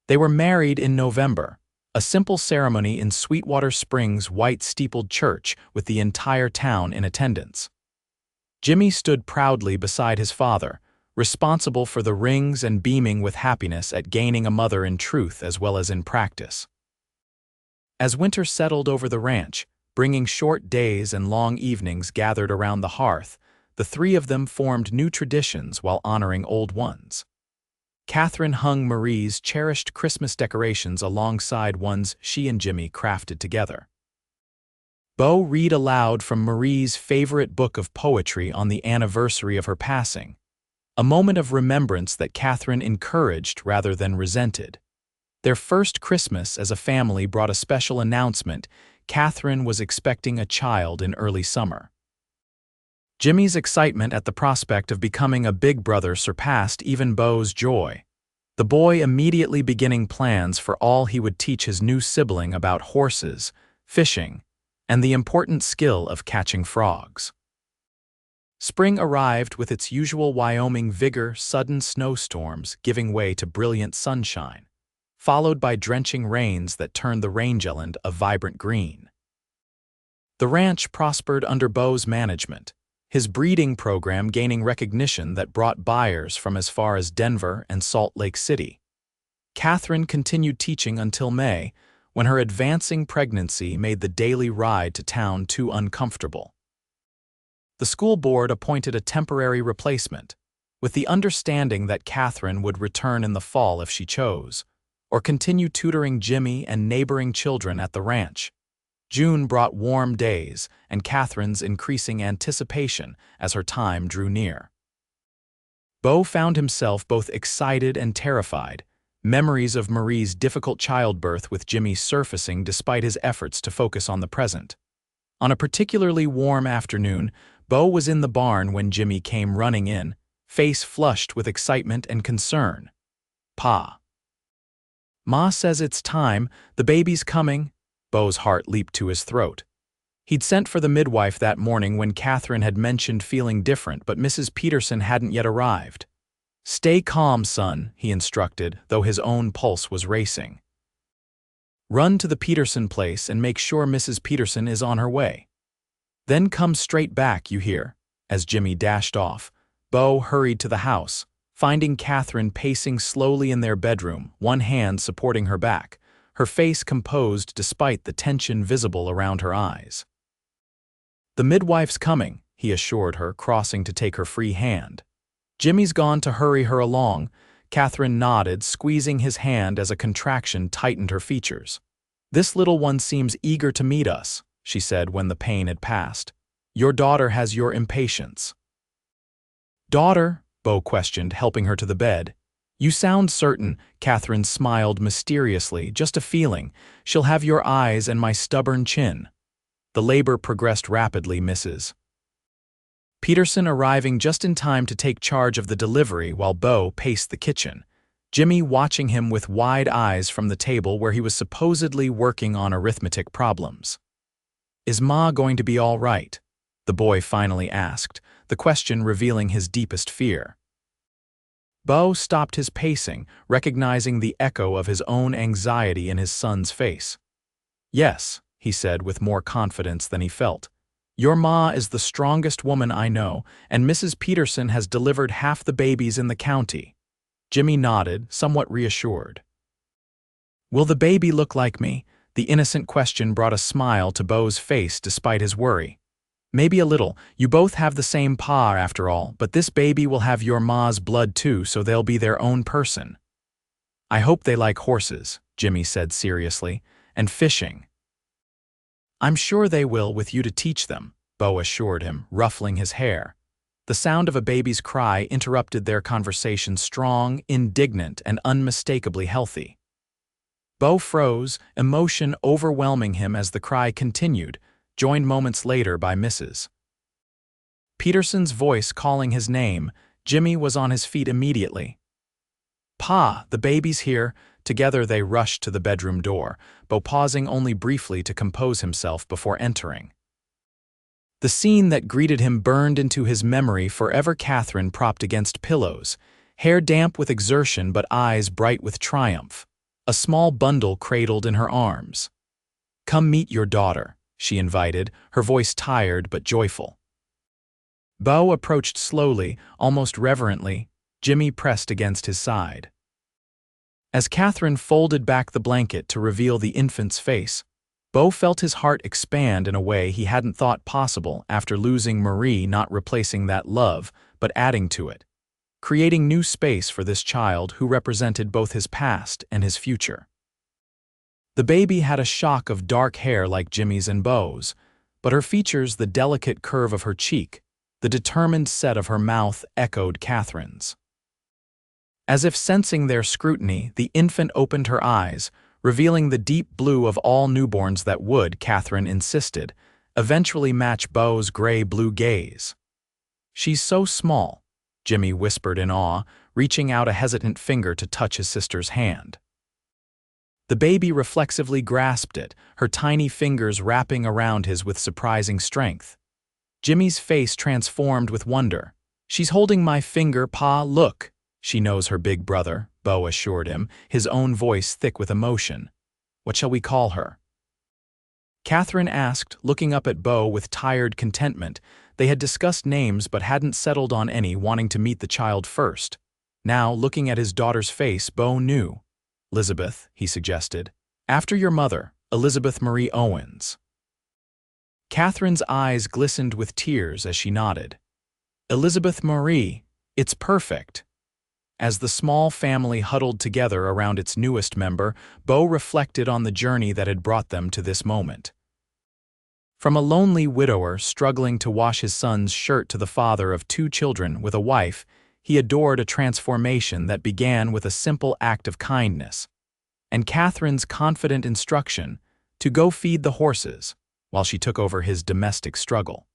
They were married in November, a simple ceremony in Sweetwater Springs' white-steepled church with the entire town in attendance. Jimmy stood proudly beside his father, responsible for the rings and beaming with happiness at gaining a mother in truth as well as in practice. As winter settled over the ranch, bringing short days and long evenings gathered around the hearth, the three of them formed new traditions while honoring old ones. Katherine hung Marie's cherished Christmas decorations alongside ones she and Jimmy crafted together. Beau read aloud from Marie's favorite book of poetry on the anniversary of her passing, a moment of remembrance that Katherine encouraged rather than resented. Their first Christmas as a family brought a special announcement: Katherine was expecting a child in early summer. Jimmy's excitement at the prospect of becoming a big brother surpassed even Beau's joy, the boy immediately beginning plans for all he would teach his new sibling about horses, fishing, and the important skill of catching frogs. Spring arrived with its usual Wyoming vigor, sudden snowstorms giving way to brilliant sunshine, followed by drenching rains that turned the rangeland a vibrant green. The ranch prospered under Beau's management, his breeding program gaining recognition that brought buyers from as far as Denver and Salt Lake City. Katherine continued teaching until May, when her advancing pregnancy made the daily ride to town too uncomfortable. The school board appointed a temporary replacement, with the understanding that Katherine would return in the fall if she chose, or continue tutoring Jimmy and neighboring children at the ranch. June brought warm days and Katherine's increasing anticipation as her time drew near. Beau found himself both excited and terrified, memories of Marie's difficult childbirth with Jimmy surfacing despite his efforts to focus on the present. On a particularly warm afternoon, Beau was in the barn when Jimmy came running in, face flushed with excitement and concern. Pa. Ma says it's time, the baby's coming. Beau's heart leaped to his throat. He'd sent for the midwife that morning when Katherine had mentioned feeling different, but Mrs. Peterson hadn't yet arrived. Stay calm, son, he instructed, though his own pulse was racing. Run to the Peterson place and make sure Mrs. Peterson is on her way. Then come straight back, you hear? As Jimmy dashed off, Beau hurried to the house, finding Katherine pacing slowly in their bedroom, one hand supporting her back, her face composed despite the tension visible around her eyes. The midwife's coming, he assured her, crossing to take her free hand. Jimmy's gone to hurry her along. Katherine nodded, squeezing his hand as a contraction tightened her features. This little one seems eager to meet us, she said when the pain had passed. Your daughter has your impatience. Daughter? Beau questioned, helping her to the bed. You sound certain, Katherine smiled mysteriously, just a feeling. She'll have your eyes and my stubborn chin. The labor progressed rapidly, Mrs. Peterson arriving just in time to take charge of the delivery while Beau paced the kitchen, Jimmy watching him with wide eyes from the table where he was supposedly working on arithmetic problems. "Is Ma going to be all right?" the boy finally asked, the question revealing his deepest fear. Beau stopped his pacing, recognizing the echo of his own anxiety in his son's face. "Yes," he said with more confidence than he felt. "Your Ma is the strongest woman I know, and Mrs. Peterson has delivered half the babies in the county." Jimmy nodded, somewhat reassured. "Will the baby look like me?" The innocent question brought a smile to Beau's face despite his worry. "Maybe a little. You both have the same pa after all, but this baby will have your ma's blood too, so they'll be their own person." "I hope they like horses," Jimmy said seriously, "and fishing." "I'm sure they will with you to teach them," Beau assured him, ruffling his hair. The sound of a baby's cry interrupted their conversation, strong, indignant, and unmistakably healthy. Beau froze, emotion overwhelming him as the cry continued, joined moments later by Mrs. Peterson's voice calling his name. Jimmy was on his feet immediately. "Pa, the baby's here." Together they rushed to the bedroom door, Beau pausing only briefly to compose himself before entering. The scene that greeted him burned into his memory forever. Katherine propped against pillows, hair damp with exertion but eyes bright with triumph, a small bundle cradled in her arms. "Come meet your daughter," she invited, her voice tired but joyful. Beau approached slowly, almost reverently. Jimmy pressed against his side. As Katherine folded back the blanket to reveal the infant's face, Beau felt his heart expand in a way he hadn't thought possible after losing Marie, not replacing that love, but adding to it, creating new space for this child who represented both his past and his future. The baby had a shock of dark hair like Jimmy's and Beau's, but her features, the delicate curve of her cheek, the determined set of her mouth echoed Katherine's. As if sensing their scrutiny, the infant opened her eyes, revealing the deep blue of all newborns that would, Katherine insisted, eventually match Beau's gray-blue gaze. "She's so small," Jimmy whispered in awe, reaching out a hesitant finger to touch his sister's hand. The baby reflexively grasped it, her tiny fingers wrapping around his with surprising strength. Jimmy's face transformed with wonder. "She's holding my finger, Pa, look." "She knows her big brother," Beau assured him, his own voice thick with emotion. "What shall we call her?" Katherine asked, looking up at Beau with tired contentment. They had discussed names but hadn't settled on any, wanting to meet the child first. Now, looking at his daughter's face, Beau knew. "Elizabeth," he suggested. "After your mother, Elizabeth Marie Owens." Katherine's eyes glistened with tears as she nodded. "Elizabeth Marie, it's perfect." As the small family huddled together around its newest member, Beau reflected on the journey that had brought them to this moment. From a lonely widower struggling to wash his son's shirt to the father of 2 children with a wife, he adored a transformation that began with a simple act of kindness, and Katherine's confident instruction to go feed the horses while she took over his domestic struggle.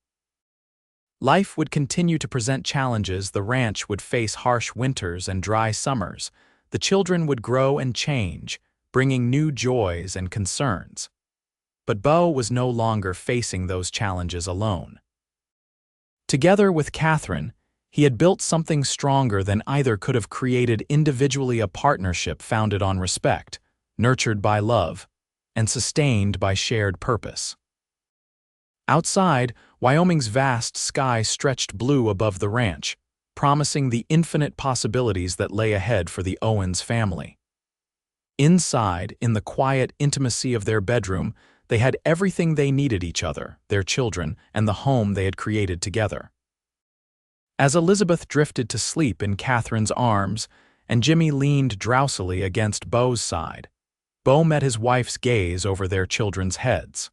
Life would continue to present challenges. The ranch would face harsh winters and dry summers. The children would grow and change, bringing new joys and concerns. But Beau was no longer facing those challenges alone. Together with Katherine, he had built something stronger than either could have created individually, a partnership founded on respect, nurtured by love, and sustained by shared purpose. Outside, Wyoming's vast sky stretched blue above the ranch, promising the infinite possibilities that lay ahead for the Owens family. Inside, in the quiet intimacy of their bedroom, they had everything they needed: each other, their children, and the home they had created together. As Elizabeth drifted to sleep in Katherine's arms and Jimmy leaned drowsily against Beau's side, Beau met his wife's gaze over their children's heads.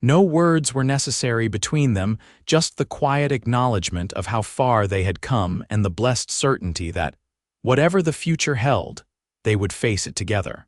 No words were necessary between them, just the quiet acknowledgement of how far they had come and the blessed certainty that, whatever the future held, they would face it together.